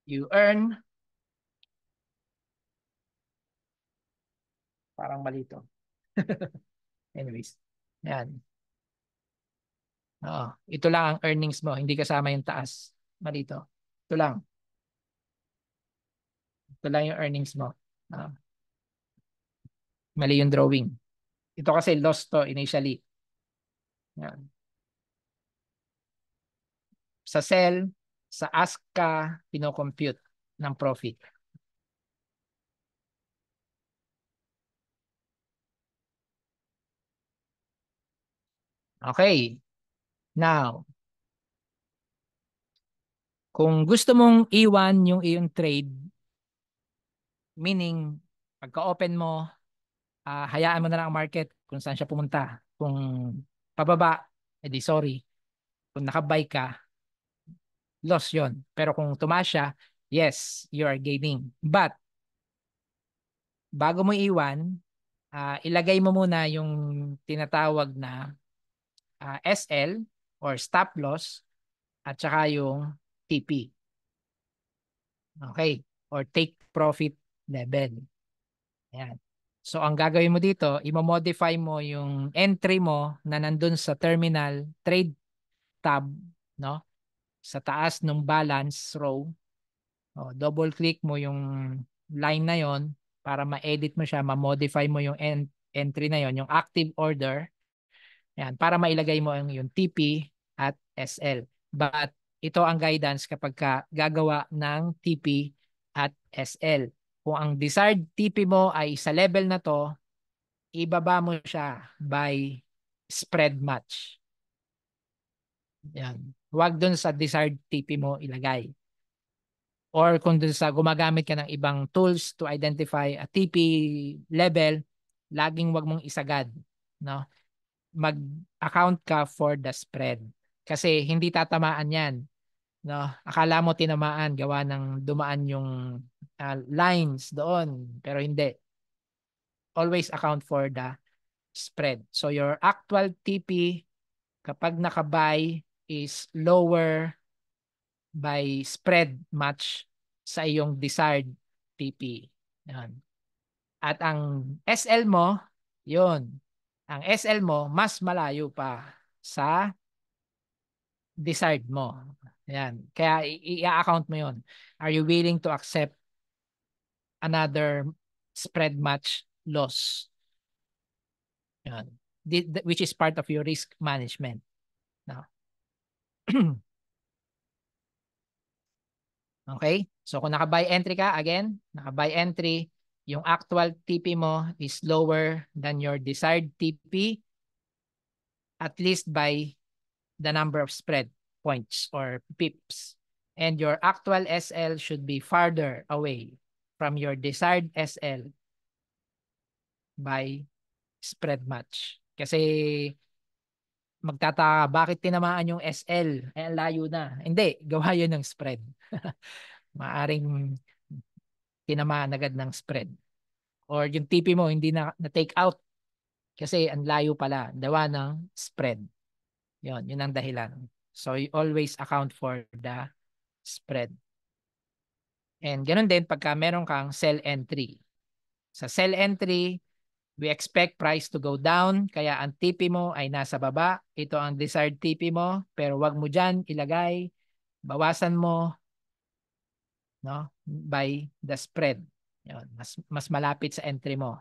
you earn, parang malito. Anyways, yan. Oo, ito lang ang earnings mo, hindi kasama yung taas. Malito. Ito lang. Ito lang yung earnings mo. Mali yung drawing. Ito kasi loss to initially. Yan. Sa sell, sa ask ka, pino-compute ng profit. Okay. Now, kung gusto mong iwan yung iyong trade, meaning, pagka-open mo, hayaan mo na lang ang market kung saan siya pumunta. Kung pababa, edi sorry. Kung nakabuy ka, loss yon. Pero kung tumaas siya, yes, you are gaining. But, bago mo iwan, ilagay mo muna yung tinatawag na SL or stop loss at saka yung TP. Okay? Or take profit level. Ayan. So, ang gagawin mo dito, i-modify mo yung entry mo na nandun sa terminal trade tab, no? Sa taas ng balance row. O, double click mo yung line na yon para ma-edit mo siya, ma-modify mo yung entry na yon, yung active order. Yan, para mailagay mo yung TP at SL. But ito ang guidance kapag ka gagawa ng TP at SL. Kung ang desired TP mo ay sa level na to, ibaba mo siya by spread match. Yan. Huwag dun sa desired TP mo ilagay. Or kung dun sa gumagamit ka ng ibang tools to identify a TP level, laging wag mong isagad, no? Mag-account ka for the spread. Kasi hindi tatamaan 'yan, no? Akala mo tinamaan gawa ng dumaan yung lines doon, pero hindi. Always account for the spread. So your actual TP kapag naka-buy is lower by spread match sa iyong desired TP. Yan. At ang SL mo, yun. Ang SL mo, mas malayo pa sa desired mo. Yan. Kaya i-account mo yun. Are you willing to accept another spread match loss? Yan. Which is part of your risk management. No? Okay? So kung naka-buy entry ka, again, naka-buy entry, yung actual TP mo is lower than your desired TP at least by the number of spread points or pips. And your actual SL should be farther away from your desired SL by spread match. Kasi magtataka, bakit tinamaan yung SL? Eh, layo na. Hindi, gawa yun ng spread. Maaring tinamaan agad ng spread. Or yung TP mo hindi na-take out kasi ang layo pala. Gawa ng spread. Yun ang dahilan. So you always account for the spread. And ganun din pagka meron kang sell entry. Sa sell entry, we expect price to go down. Kaya ang TP mo ay nasa baba. Ito ang desired TP mo. Pero wag mo dyan ilagay. Bawasan mo, no, by the spread. Yun, mas malapit sa entry mo.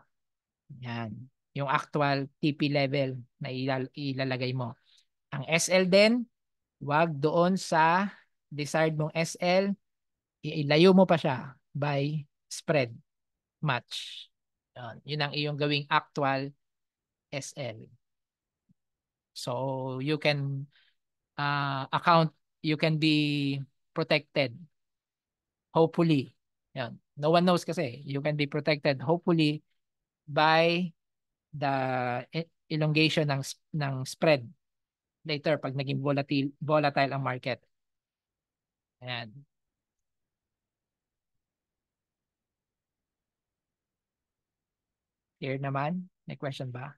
Yan. Yung actual TP level na ilalagay mo. Ang SL din, wag doon sa desired mong SL, ilayo mo pa siya by spread match. Yun ang iyong gawing actual SL. So you can you can be protected. Hopefully. Yan. No one knows kasi. You can be protected hopefully by the elongation ng spread later pag naging volatile ang market. Ayan. Clear naman? May question ba?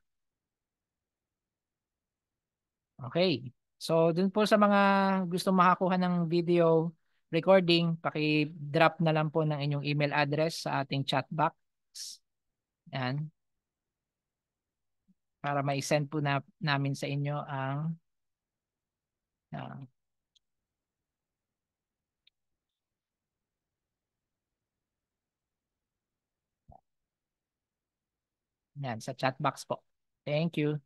Okay. So, dun po sa mga gusto makakuha ng video recording, paki-drop na lang po ng inyong email address sa ating chat box. Yan. Para ma-send po namin sa inyo ang uh, yan, sa chat box po. Thank you.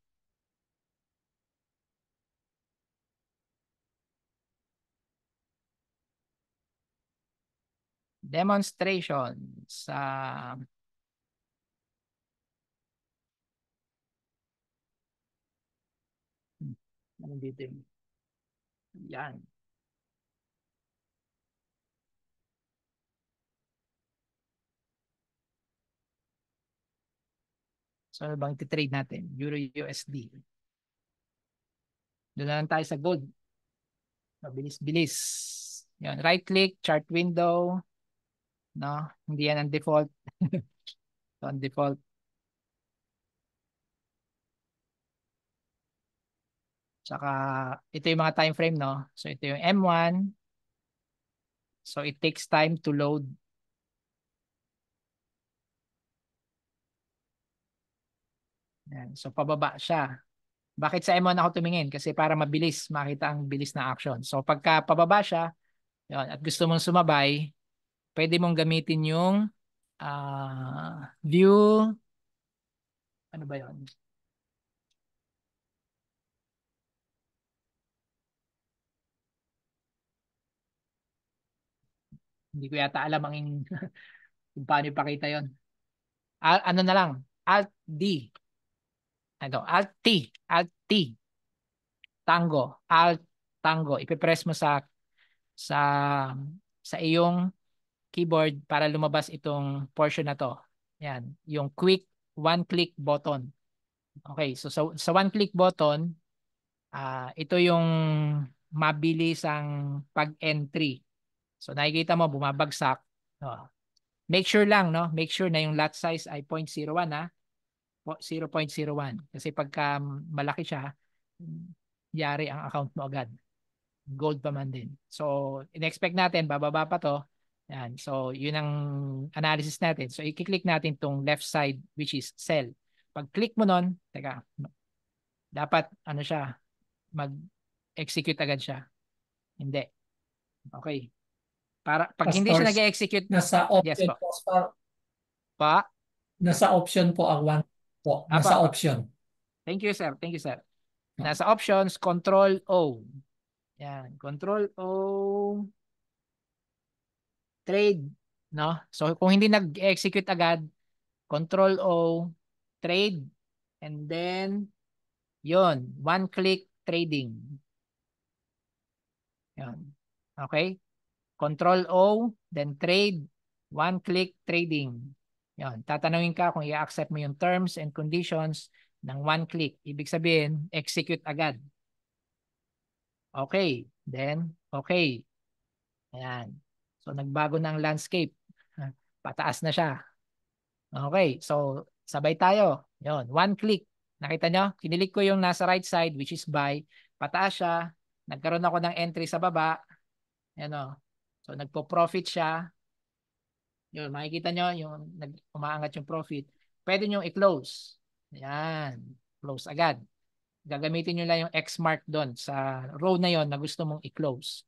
Demonstration sa anong dito yun? Yan. So, ano bang titrade natin? Euro USD. Doon na lang tayo sa gold. Mabilis-bilis. Yan. Right click, chart window. No? Hindi yan ang default. So, ang default. Tsaka, ito yung mga time frame, no? So, ito yung M1. So, it takes time to load. Yan. So, pababa siya. Bakit sa M1 ako tumingin? Kasi para mabilis, makita ang bilis na action. So, pagka pababa siya, yun, at gusto mong sumabay, pwede mong gamitin yung view, ano ba yun? Hindi ko yata alam ang Kung paano ipakita yon. Ano na lang, Alt-D. Alt-T. Alt-T. Tango. Alt-Tango. Ipipress mo sa sa iyong keyboard para lumabas itong portion na to. Yan. Yung quick one-click button. Okay. So sa one-click button, ito yung mabilis ang pag-entry. So nakikita mo bumabagsak. No. Make sure lang, no? Make sure na yung lot size ay 0.01 ha. 0.01. Kasi pagka malaki siya, yari ang account mo agad. Gold pa man din. So, in-expect natin, bababa pa to. Yan. So, yun ang analysis natin. So, i-click natin tong left side, which is sell. Pag-click mo nun, teka, dapat, ano siya, mag-execute agad siya. Hindi. Okay. Pag hindi siya Pastors, nag-execute, nasa yes option po. po. Pa? Nasa option po ang one po. Apa, Nasa apa. option. Thank you, sir. Thank you, sir. No. Nasa options, Control O. Yan. Control O. Trade. No? So, kung hindi nag-execute agad, Control O, trade, and then, yon one-click trading. Yon. Okay? Control O, then trade, one-click trading. Yon. Tatanungin ka kung i-accept mo yung terms and conditions ng one-click. Ibig sabihin, execute agad. Okay. Then, okay. Ayan. So, nagbago ng landscape. Pataas na siya. Okay. So, sabay tayo. Yon, one click. Nakita nyo? Kinilik ko yung nasa right side, which is buy. Pataas siya. Nagkaroon ako ng entry sa baba. Yan o. So, nagpo-profit siya. Yun, makikita nyo yung umaangat yung profit. Pwede nyo i-close. Yan. Close agad. Gagamitin nyo lang yung X mark doon sa row na yon na gusto mong i-close.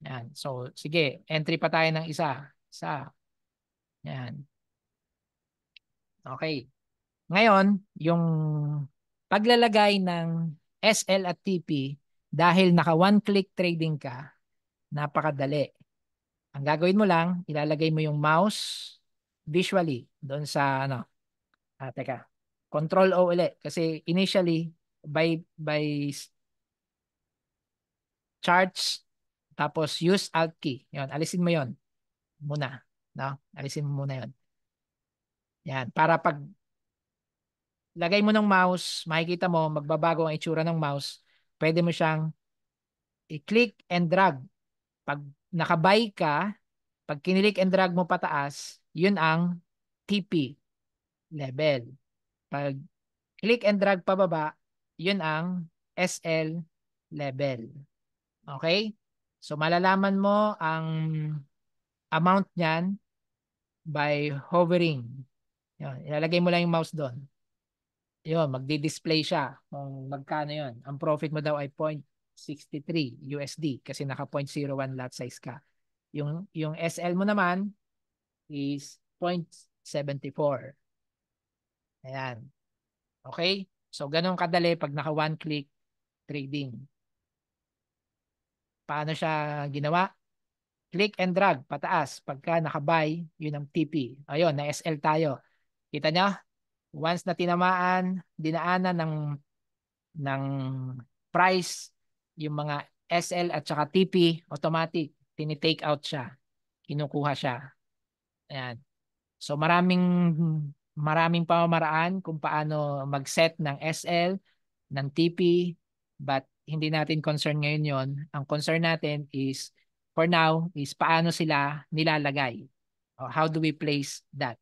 Yan. So, sige. Entry pa tayo ng isa. Isa. Yan. Okay. Ngayon, yung paglalagay ng SL at TP, dahil naka one-click trading ka, napakadali. Ang gagawin mo lang, ilalagay mo yung mouse visually doon sa ano. Teka. Control O ulit kasi initially by charts tapos use alt key. Yon, alisin mo 'yon muna, no? Alisin mo muna 'yon. Yan, para pag lagay mo ng mouse, makikita mo magbabago ang itsura ng mouse. Pwede mo siyang i-click and drag. Pag nakabay ka, pag kinilik and drag mo pataas, yun ang TP level. Pag click and drag pababa, yun ang SL level. Okay? So malalaman mo ang amount niyan by hovering. Yun, ilalagay mo lang yung mouse doon. Yun, magdi-display siya kung magkano yun. Ang profit mo daw ay 0.63 USD kasi naka 0.01 lot size ka. Yung SL mo naman is 0.74. Ayan. Okay? So, ganun kadali pag naka one-click trading. Paano siya ginawa? Click and drag pataas. Pagka naka-buy, yun ang TP. Ayun, na SL tayo. Kita nyo? Once na tinamaan, dinaanan ng price, yung mga SL at saka TP, automatic, tinitake out siya. Kinukuha siya. Ayan. So maraming pamamaraan kung paano mag-set ng SL, ng TP, but hindi natin concern ngayon yon. Ang concern natin is, for now, is paano sila nilalagay. How do we place that?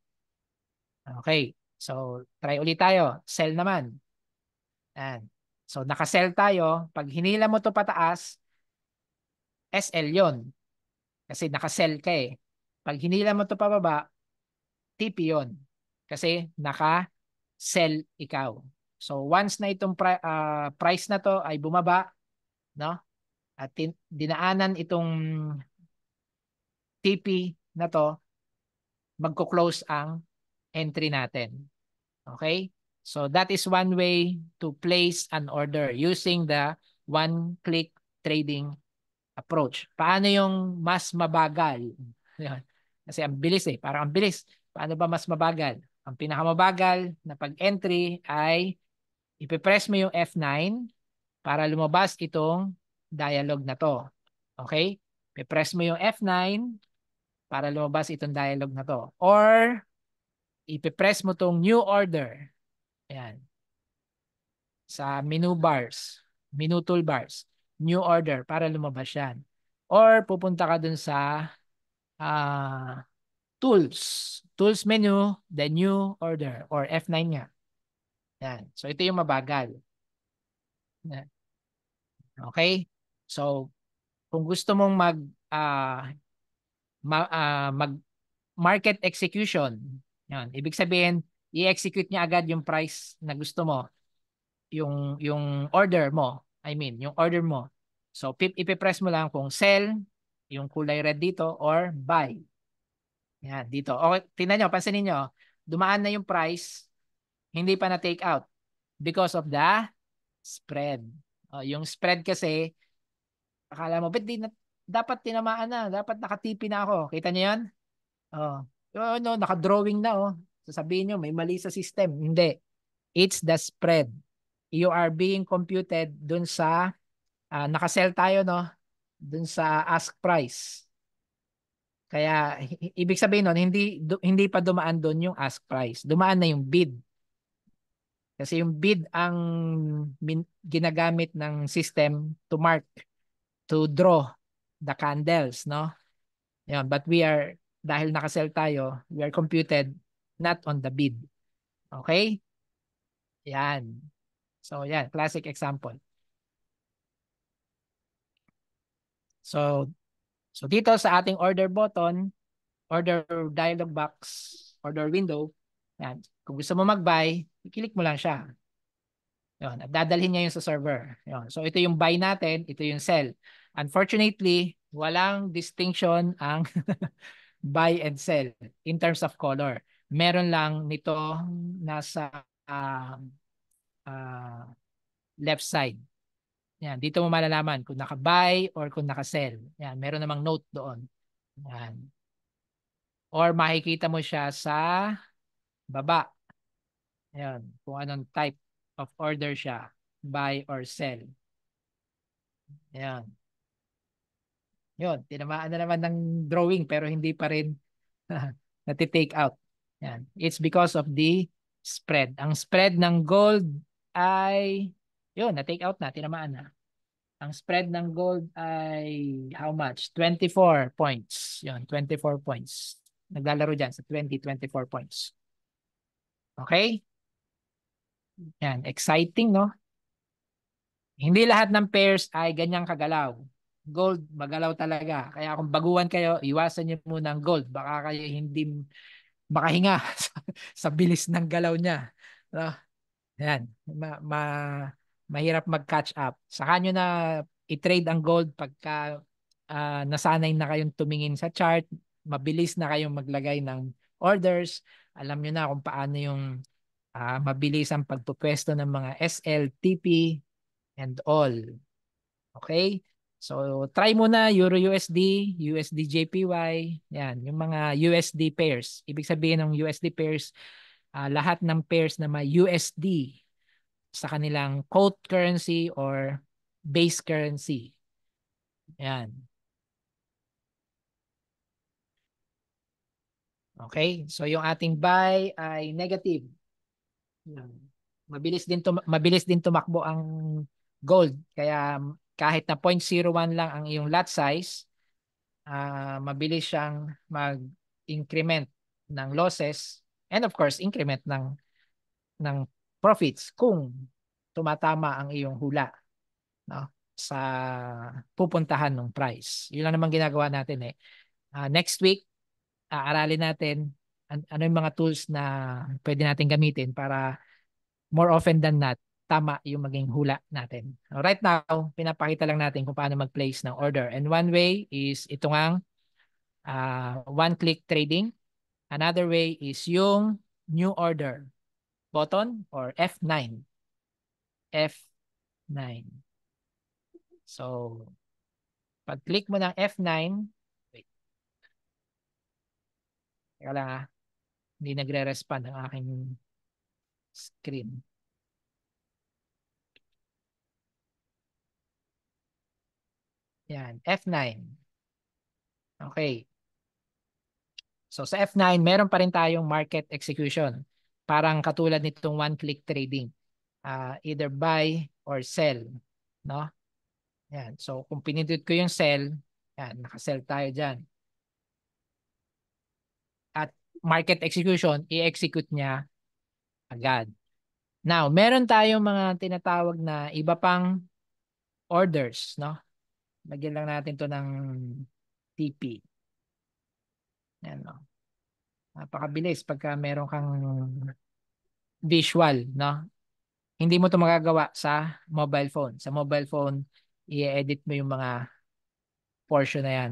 Okay. So, try ulit tayo. Sell naman. Ayan. So, naka-sell tayo. Pag hinila mo to pataas, SL yon. Kasi naka-sell ka eh. Pag hinila mo to pababa, TP yon. Kasi naka-sell ikaw. So, once na itong price na to ay bumaba, no? At dinaanan itong TP na to, magko-close ang entry natin. Okay? So that is one way to place an order using the one-click trading approach. Paano yung mas mabagal? Kasi ang bilis eh. Parang ang bilis. Paano ba mas mabagal? Ang pinakamabagal na pag-entry ay ipipress mo yung F9 para lumabas itong dialog na to. Okay? Ipipress mo yung F9 para lumabas itong dialog na to. Or ipipress mo tong new order. Ayan. Sa menu bars, menu toolbars, new order para lumabas yan. Or pupunta ka dun sa tools, tools menu, the new order or F9 nga. Yan. So ito yung mabagal. Yan. Okay? So kung gusto mong mag market execution, yan, ibig sabihin i-execute niya agad yung price na gusto mo, yung order mo. I mean, yung order mo. So ipipress mo lang kung sell, yung kulay red dito, or buy. Yan, dito. Okay, tingnan nyo, pansinin nyo. Dumaan na yung price, hindi pa na take out because of the spread. Yung spread kasi, akala mo, ba't dapat tinamaan na, dapat nakatipi na ako. Kita nyo yan? Oh. No, naka-drawing na oh. Sasabihin nyo, may mali sa system. Hindi. It's the spread. You are being computed dun sa, nakasell tayo, no? Dun sa ask price. Kaya, ibig sabihin nun, hindi pa dumaan dun yung ask price. Dumaan na yung bid. Kasi yung bid ang ginagamit ng system to mark, to draw the candles, no? Yan, but dahil nakasell tayo, we are computed not on the bid. Okay? Yan. So, yan, classic example. So, dito sa ating order button, order dialog box, order window, yan. Kung gusto mo mag-buy, i-click mo lang siya. Yun, at dadalhin niya yung sa server. Yun. So ito yung buy natin, ito yung sell. Unfortunately, walang distinction ang buy and sell in terms of color. Meron lang nito nasa uh, left side. Yan, dito mo malalaman kung naka-buy or kung naka-sell. Yan, meron namang note doon. Yan. Or makikita mo siya sa baba. Yan, kung anong type of order siya, buy or sell. Yan. Yun, tinamaan na naman ng drawing pero hindi pa rin nati-take out. Yan. It's because of the spread. Ang spread ng gold ay, yun, na-take out na, tinamaan na. Ang spread ng gold ay how much? 24 points. Yun, 24 points. Naglalaro dyan sa 24 points. Okay? Yan, exciting, no? Hindi lahat ng pairs ay ganyang kagalaw. Gold, magalaw talaga. Kaya kung baguhan kayo, iwasan niyo muna ang gold. Baka kayo hindi makahinga sa bilis ng galaw niya. No? Yan. Mahirap mag-catch up. Saka nyo na i-trade ang gold pagka nasanay na kayong tumingin sa chart. Mabilis na kayong maglagay ng orders. Alam nyo na kung paano yung mabilis ang pagpupwesto ng mga SLTP and all. Okay? So, try mo na Euro USD, USD JPY, yan, yung mga USD pairs. Ibig sabihin ng USD pairs, lahat ng pairs na may USD sa kanilang quote currency or base currency. Yan. Okay? So, yung ating buy ay negative. Yan. Mabilis din tumakbo ang gold. Kaya kahit na 0.01 lang ang iyong lot size, mabilis siyang mag-increment ng losses and of course increment ng profits kung tumatama ang iyong hula, no, sa pupuntahan ng price. Yun lang naman ginagawa natin eh. Next week aralin natin ano yung mga tools na pwede natin gamitin para more often than not tama yung maging hula natin. Right now, pinapakita lang natin kung paano mag-place ng order. And one way is ito ngang one-click trading. Another way is yung new order button or F9. F9. So, pag-click mo ng F9, wait. Teka lang ha. Hindi nagre-respond ang aking screen. Yan, F9. Okay. So sa F9, meron pa rin tayong market execution. Parang katulad nitong one-click trading. Either buy or sell. No? Yan. So kung pinindot ko yung sell, yan, naka-sell tayo dyan. At market execution, i-execute niya agad. Now, meron tayong mga tinatawag na iba pang orders, no? Lagyan lang natin to ng TP. Yan, no? Napakabilis pagka meron kang visual, no? Hindi mo to magagawa sa mobile phone. Sa mobile phone, i-edit mo yung mga portion na yan.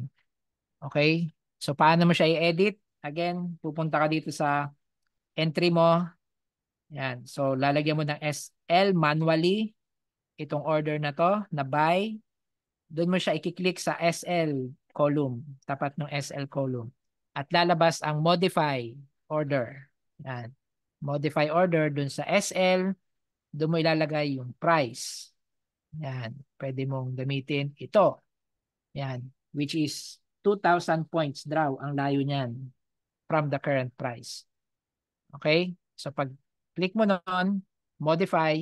Okay? So, paano mo siya i-edit? Again, pupunta ka dito sa entry mo. Yan. So, lalagyan mo ng SL manually itong order na to, na buy. Doon mo siya i-click sa SL column, tapat ng SL column. At lalabas ang modify order. Yan. Modify order doon sa SL, doon mo ilalagay yung price. Yan. Pwede mong gamitin ito. Yan. Which is 2,000 points draw ang layo niyan from the current price. Okay? So pag click mo noon, modify,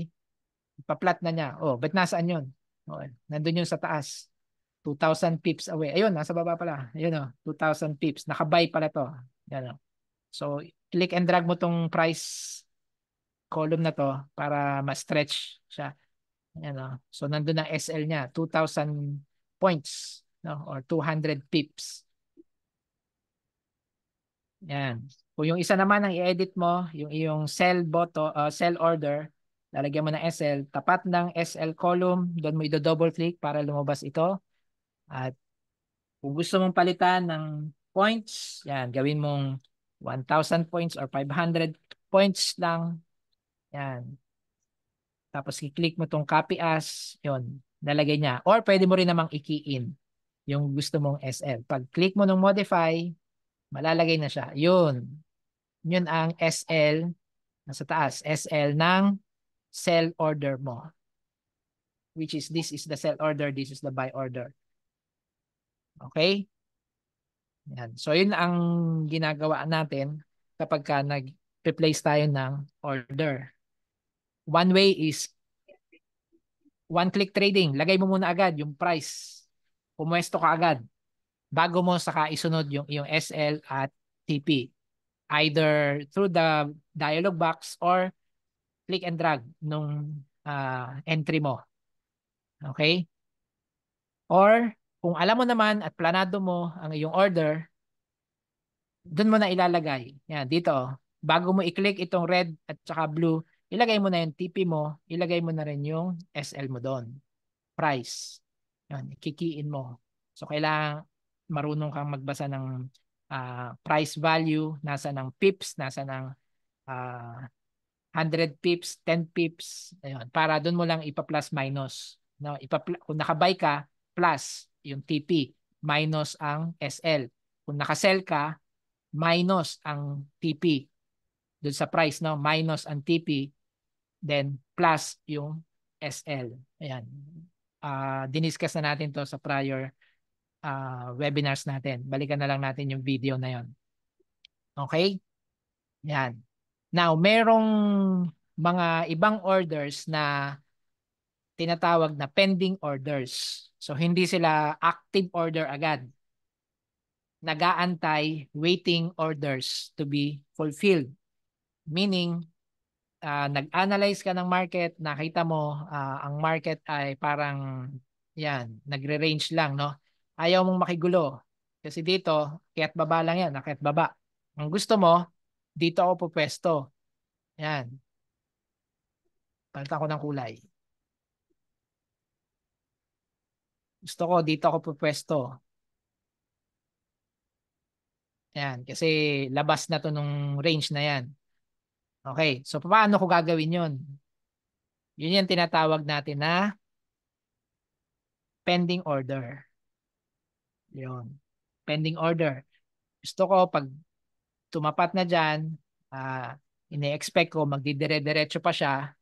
pa-plot na niya. Oh, ba't nasaan yun? Okay. Nandun yun sa taas. 2,000 pips away. Ayun, nasa baba pala. Ayun o, 2,000 pips. Nakabuy pala to. Yan o. So, click and drag mo tong price column na to para ma-stretch siya. Yan o. So, nandun ang SL niya. 2,000 points. No? Or 200 pips. Yan. Kung yung isa naman ang i-edit mo, yung iyong sell button, sell order, lalagyan mo ng SL, tapat ng SL column, doon mo i-double click para lumabas ito. At kung gusto mong palitan ng points, yan, gawin mong 1,000 points or 500 points lang. Yan. Tapos i-click mo tong copy as, yun, nalagay niya. Or pwede mo rin namang i-key in yung gusto mong SL. Pag click mo ng modify, malalagay na siya. Yun. Yun ang SL, nasa taas, SL ng sell order mo. Which is, this is the sell order, this is the buy order. Okay? Yan. So, yun ang ginagawa natin kapag ka nag-place tayo ng order. One way is one-click trading. Lagay mo muna agad yung price. Pumwesto ka agad bago mo saka isunod yung SL at TP. Either through the dialog box or click and drag nung entry mo. Okay? Or kung alam mo naman at planado mo ang iyong order, doon mo na ilalagay. Yan, dito. Bago mo i-click itong red at saka blue, ilagay mo na yung TP mo, ilagay mo na rin yung SL mo doon. Price. Yan, kikiin mo. So, kailangan marunong kang magbasa ng price value, nasa ng pips, nasa ng 100 pips, 10 pips, ayun, para doon mo lang ipa-plus minus. No? Kung nakabay ka, plus yung TP, minus ang SL. Kung nakasell ka, minus ang TP doon sa price, no? Minus ang TP, then plus yung SL. Ayan. Diniscuss na natin to sa prior webinars natin. Balikan na lang natin yung video na yon. Okay? Yan. Now, merong mga ibang orders na tinatawag na pending orders. So, hindi sila active order agad. Nag-aantay waiting orders to be fulfilled. Meaning, nag-analyze ka ng market, nakita mo ang market ay parang yan, nagre-range lang, no? Ayaw mong makigulo. Kasi dito, kaya't baba lang yan, kaya't baba. Ang gusto mo, dito ako pupwesto. Yan. Palitan ko ng kulay. Gusto ko, dito ako pupwesto. Yan, kasi labas na to nung range na yan. Okay, so paano ko gagawin yun? Yun yung tinatawag natin na pending order. Yun. Pending order. Gusto ko pag tumapat na dyan, ine-expect ko magdidire-diretso pa siya,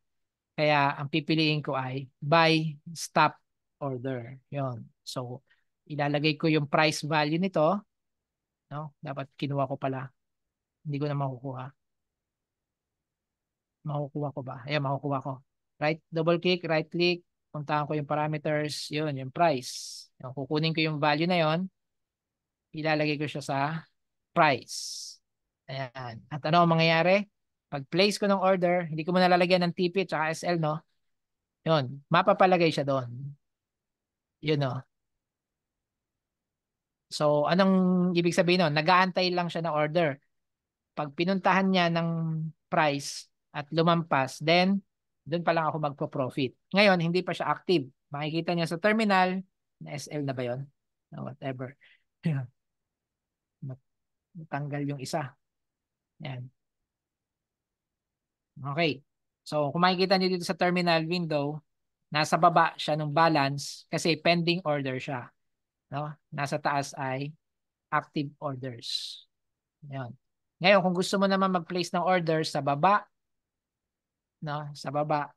kaya ang pipiliin ko ay buy, stop, order. Yon. So, ilalagay ko yung price value nito, no? Dapat kinuha ko pala. Hindi ko na makukuha. Makukuha ko ba? Ayan, makukuha ko. Double click, right click, puntahan ko yung parameters, yun, yung price. Yung, kukunin ko yung value na yon, ilalagay ko siya sa price. Ayan. At ano ang mangyayari? Pag place ko ng order, hindi ko mo nalalagyan ng TP at SL, no? Yun, mapapalagay siya doon. Yun, no? So, anong ibig sabihin nun? Nag-aantay lang siya ng order. Pag pinuntahan niya ng price at lumampas, then doon pa lang ako magpo-profit. Ngayon, hindi pa siya active. Makikita niya sa terminal, na SL na ba yun? No, whatever. Natanggal yung isa. Yan. Okay. So, kung makikita niyo dito sa terminal window, nasa baba siya ng balance kasi pending order siya. No? Nasa taas ay active orders. Yan. Ngayon, kung gusto mo naman mag-place ng order sa baba, no? Sa baba,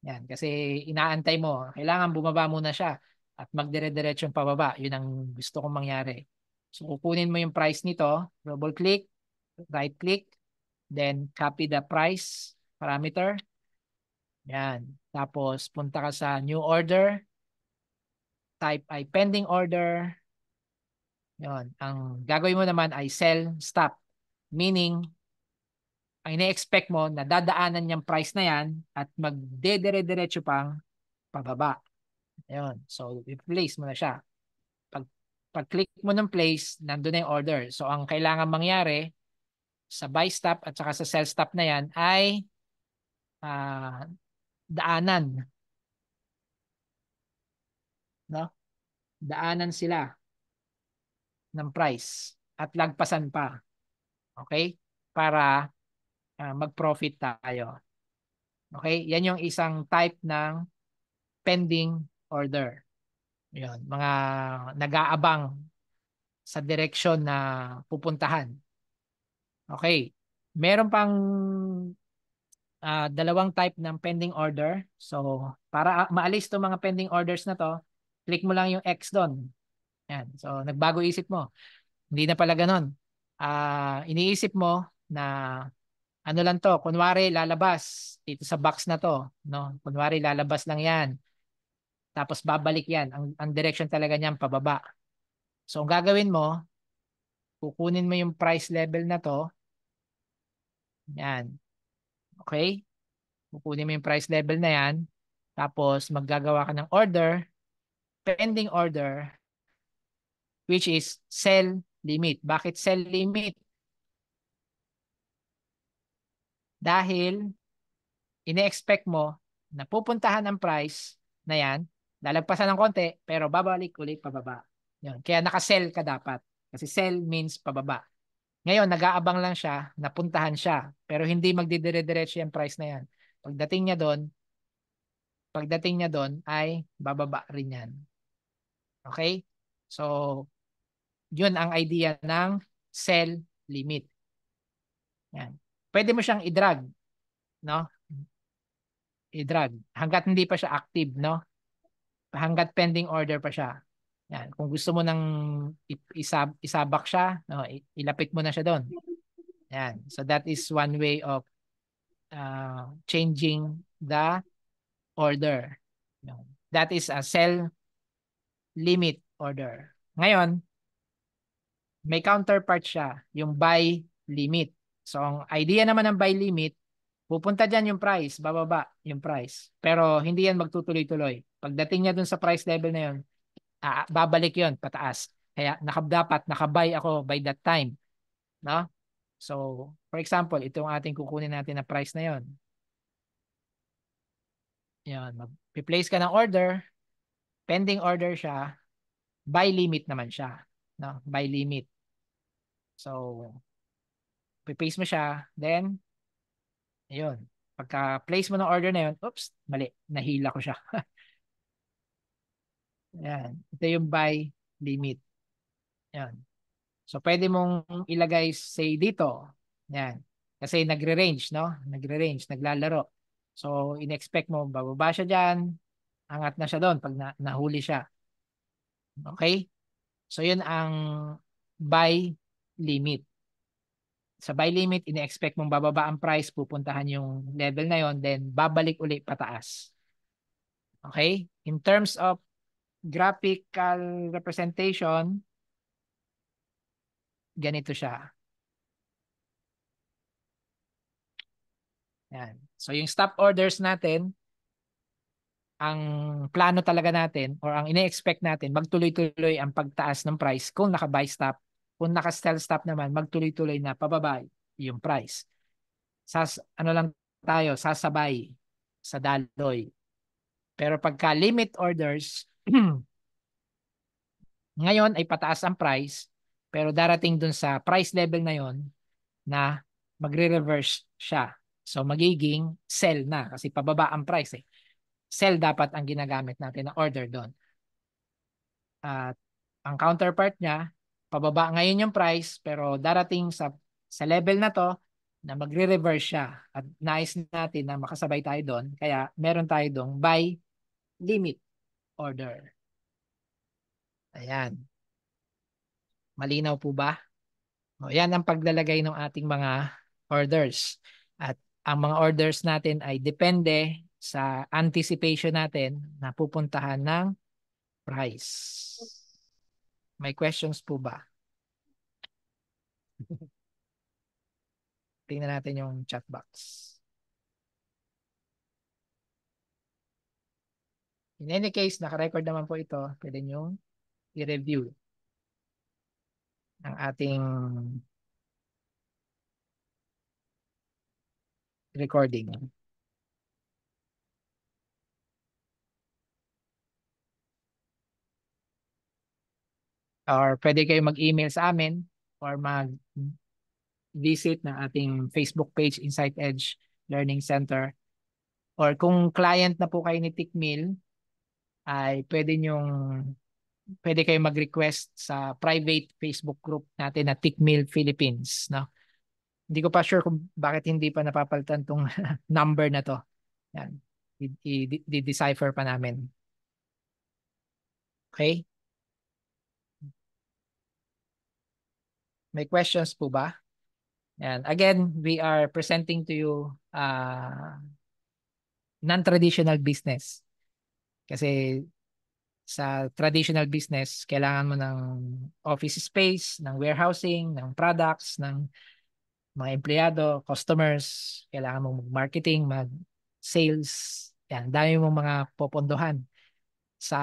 yan. Kasi inaantay mo, kailangan bumaba muna siya at magdire-diretsyon pababa. Yun ang gusto kong mangyari. So, kukunin mo yung price nito, double click, right click, then copy the price parameter. Yan. Tapos, punta ka sa new order, type ay pending order. Yan. Ang gagawin mo naman ay sell stop. Meaning, ang ine-expect mo na dadaanan niyang price na yan at magdedire-diretso pang pababa. Ayun. So, i-place mo na siya. Pag, pag-click mo ng place, nandun na yung order. So, ang kailangan mangyari sa buy stop at saka sa sell stop na yan ay daanan. No? Daanan sila ng price at lagpasan pa. Okay? Para mag-profit tayo. Okay? Yan yung isang type ng pending order. Yun, mga nag-aabang sa direksyon na pupuntahan. Okay. Meron pang dalawang type ng pending order. So, para maalis itong mga pending orders na to, click mo lang yung X doon. Yan. So, nagbago isip mo. Hindi na pala ganun. Iniisip mo na ano lang to, kunwari lalabas dito sa box na to, no? Kunwari lalabas lang 'yan. Tapos babalik 'yan. Ang direction talaga niyan pababa. So, ang gagawin mo, kukunin mo yung price level na to. Yan. Okay? Kukunin mo yung price level na yan. Tapos, maggagawa ka ng order, pending order, which is sell limit. Bakit sell limit? Dahil, ine-expect mo na pupuntahan ang price na yan, lalagpasan ng konti, pero babalik ulit pababa. Yan. Kaya naka-sell ka dapat. Kasi sell means pababa. Ngayon, nag-aabang lang siya, napuntahan siya, pero hindi magdidire-diretso yung price na yan. Pagdating niya doon ay bababa rin yan. Okay? So, yun ang idea ng sell limit. Yan. Pwede mo siyang i-drag, no? I-drag hangga't hindi pa siya active, no? Hangga't pending order pa siya. Yan. Kung gusto mo nang isabak siya, no, ilapit mo na siya doon. Yan. So that is one way of changing the order. That is a sell limit order. Ngayon, may counterpart siya, yung buy limit. So, ang idea naman ng buy limit, pupunta dyan yung price, bababa yung price. Pero hindi yan magtutuloy-tuloy. Pagdating niya dun sa price level na yun, babalik yun, pataas. Kaya dapat nakabuy ako by that time. No? So, for example, itong ating kukunin natin na price na yun. Yan, mag-place ka ng order, pending order siya, buy limit naman siya. No? Buy limit. So, paste mo siya, then, ayun. Pagka-place mo ng order na yun, oops, mali, nahila ko siya. Yan. Ito yung buy limit. Yan. So pwede mong ilagay say dito. Yan. Kasi nagre-range, no? Nagre-range, naglalaro. So in-expect mo bababa siya diyan, angat na siya doon pag nahuli siya. Okay? So yun ang buy limit. Sa buy limit, ini-expect mong bababa ang price, pupuntahan yung level na yon, then babalik uli pataas. Okay? In terms of graphical representation, ganito siya. Yan. So yung stop orders natin, ang plano talaga natin or ang ine-expect natin, magtuloy-tuloy ang pagtaas ng price kung naka-buy stop. Kung naka-sell stop naman, magtuloy-tuloy na pababa yung price. Ano lang tayo, sasabay sa daloy. Pero pagka limit orders, ngayon ay pataas ang price, pero darating dun sa price level na yon na magre-reverse siya. So magiging sell na kasi pababa ang price eh. Sell dapat ang ginagamit natin na order doon. At ang counterpart niya, pababa ngayon yung price pero darating sa level na to na magre-reverse siya at nais natin na makasabay tayo doon. Kaya meron tayo doon buy limit order. Ayan. Malinaw po ba? O, yan ang paglalagay ng ating mga orders. At ang mga orders natin ay depende sa anticipation natin na pupuntahan ng price. May questions po ba? Tingnan natin yung chat box. In any case, naka-record naman po ito. Pwede nyo i-review ang ating recording. Or pwede kayo mag-email sa amin or mag-visit ng ating Facebook page, Insight Edge Learning Center. Or kung client na po kayo ni Tickmill, ay pwede kayo mag-request sa private Facebook group natin na Tickmill Philippines. No? Hindi ko pa sure kung bakit hindi pa napapalitan tong number na to. Yan. I-decipher pa namin. Okay? May questions po ba? Yan. Again, we are presenting to you non-traditional business. Kasi sa traditional business, kailangan mo ng office space, ng warehousing, ng products, ng mga empleyado, customers, kailangan mong mag-marketing, mag-sales. Yan, dami mong mga popondohan. Sa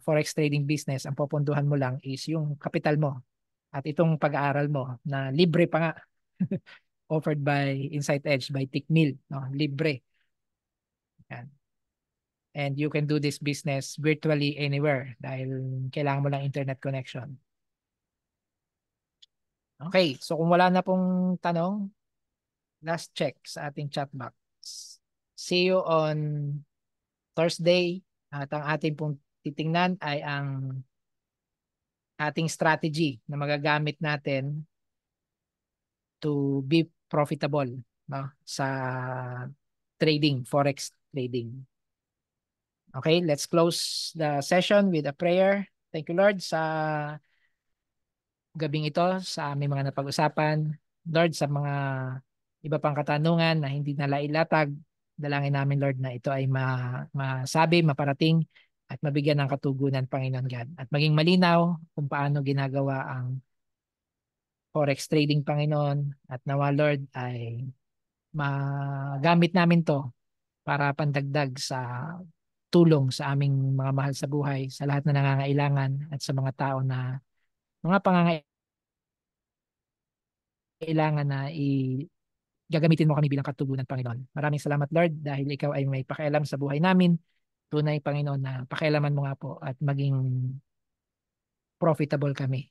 forex trading business, ang popondohan mo lang is yung kapital mo. At itong pag-aaral mo na libre pa nga offered by Insight Edge by Tickmill, no? Libre. Yan. And you can do this business virtually anywhere dahil kailangan mo lang internet connection. Okay, so kung wala na pong tanong, last check sa ating chat box. See you on Thursday. At ang ating pong titingnan ay ang ating strategy na magagamit natin to be profitable, no, sa trading, forex trading. Okay, let's close the session with a prayer. Thank you, Lord, sa gabing ito, sa aming mga napag-usapan. Lord, sa mga iba pang katanungan na hindi nalailatag, dalangin namin, Lord, na ito ay masabi, maparating, at mabigyan ng katugunan, Panginoon God. At maging malinaw kung paano ginagawa ang forex trading, Panginoon. At nawa, Lord, ay magamit namin to para pandagdag sa tulong sa aming mga mahal sa buhay, sa lahat na nangangailangan at sa mga tao na mga pangangailangan na gagamitin mo kami bilang katugunan, Panginoon. Maraming salamat, Lord, dahil ikaw ay may pakialam sa buhay namin. Tunay, Panginoon, na pakialaman mo nga po at maging profitable kami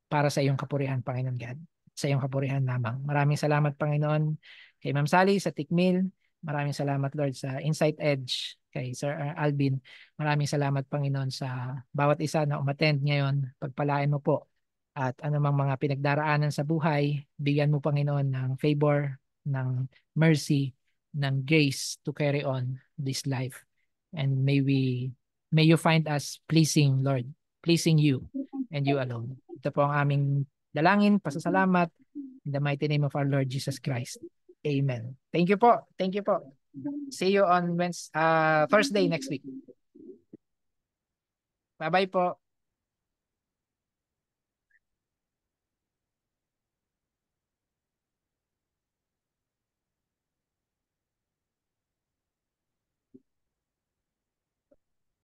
para sa iyong kapurihan, Panginoon God. Sa iyong kapurihan lamang. Maraming salamat, Panginoon, kay Ma'am Sally sa Tickmill. Maraming salamat, Lord, sa Insight Edge, kay Sir Alvin. Maraming salamat, Panginoon, sa bawat isa na umattend ngayon. Pagpalain mo po at anumang mga pinagdaraanan sa buhay, bigyan mo Panginoon ng favor, ng mercy, ng grace to carry on this life. And may you find us pleasing, Lord, pleasing you and you alone. Ito po ang aming dalangin, pasasalamat, in the mighty name of our Lord Jesus Christ. Amen. Thank you po. Thank you po. See you on Thursday next week. Bye-bye po.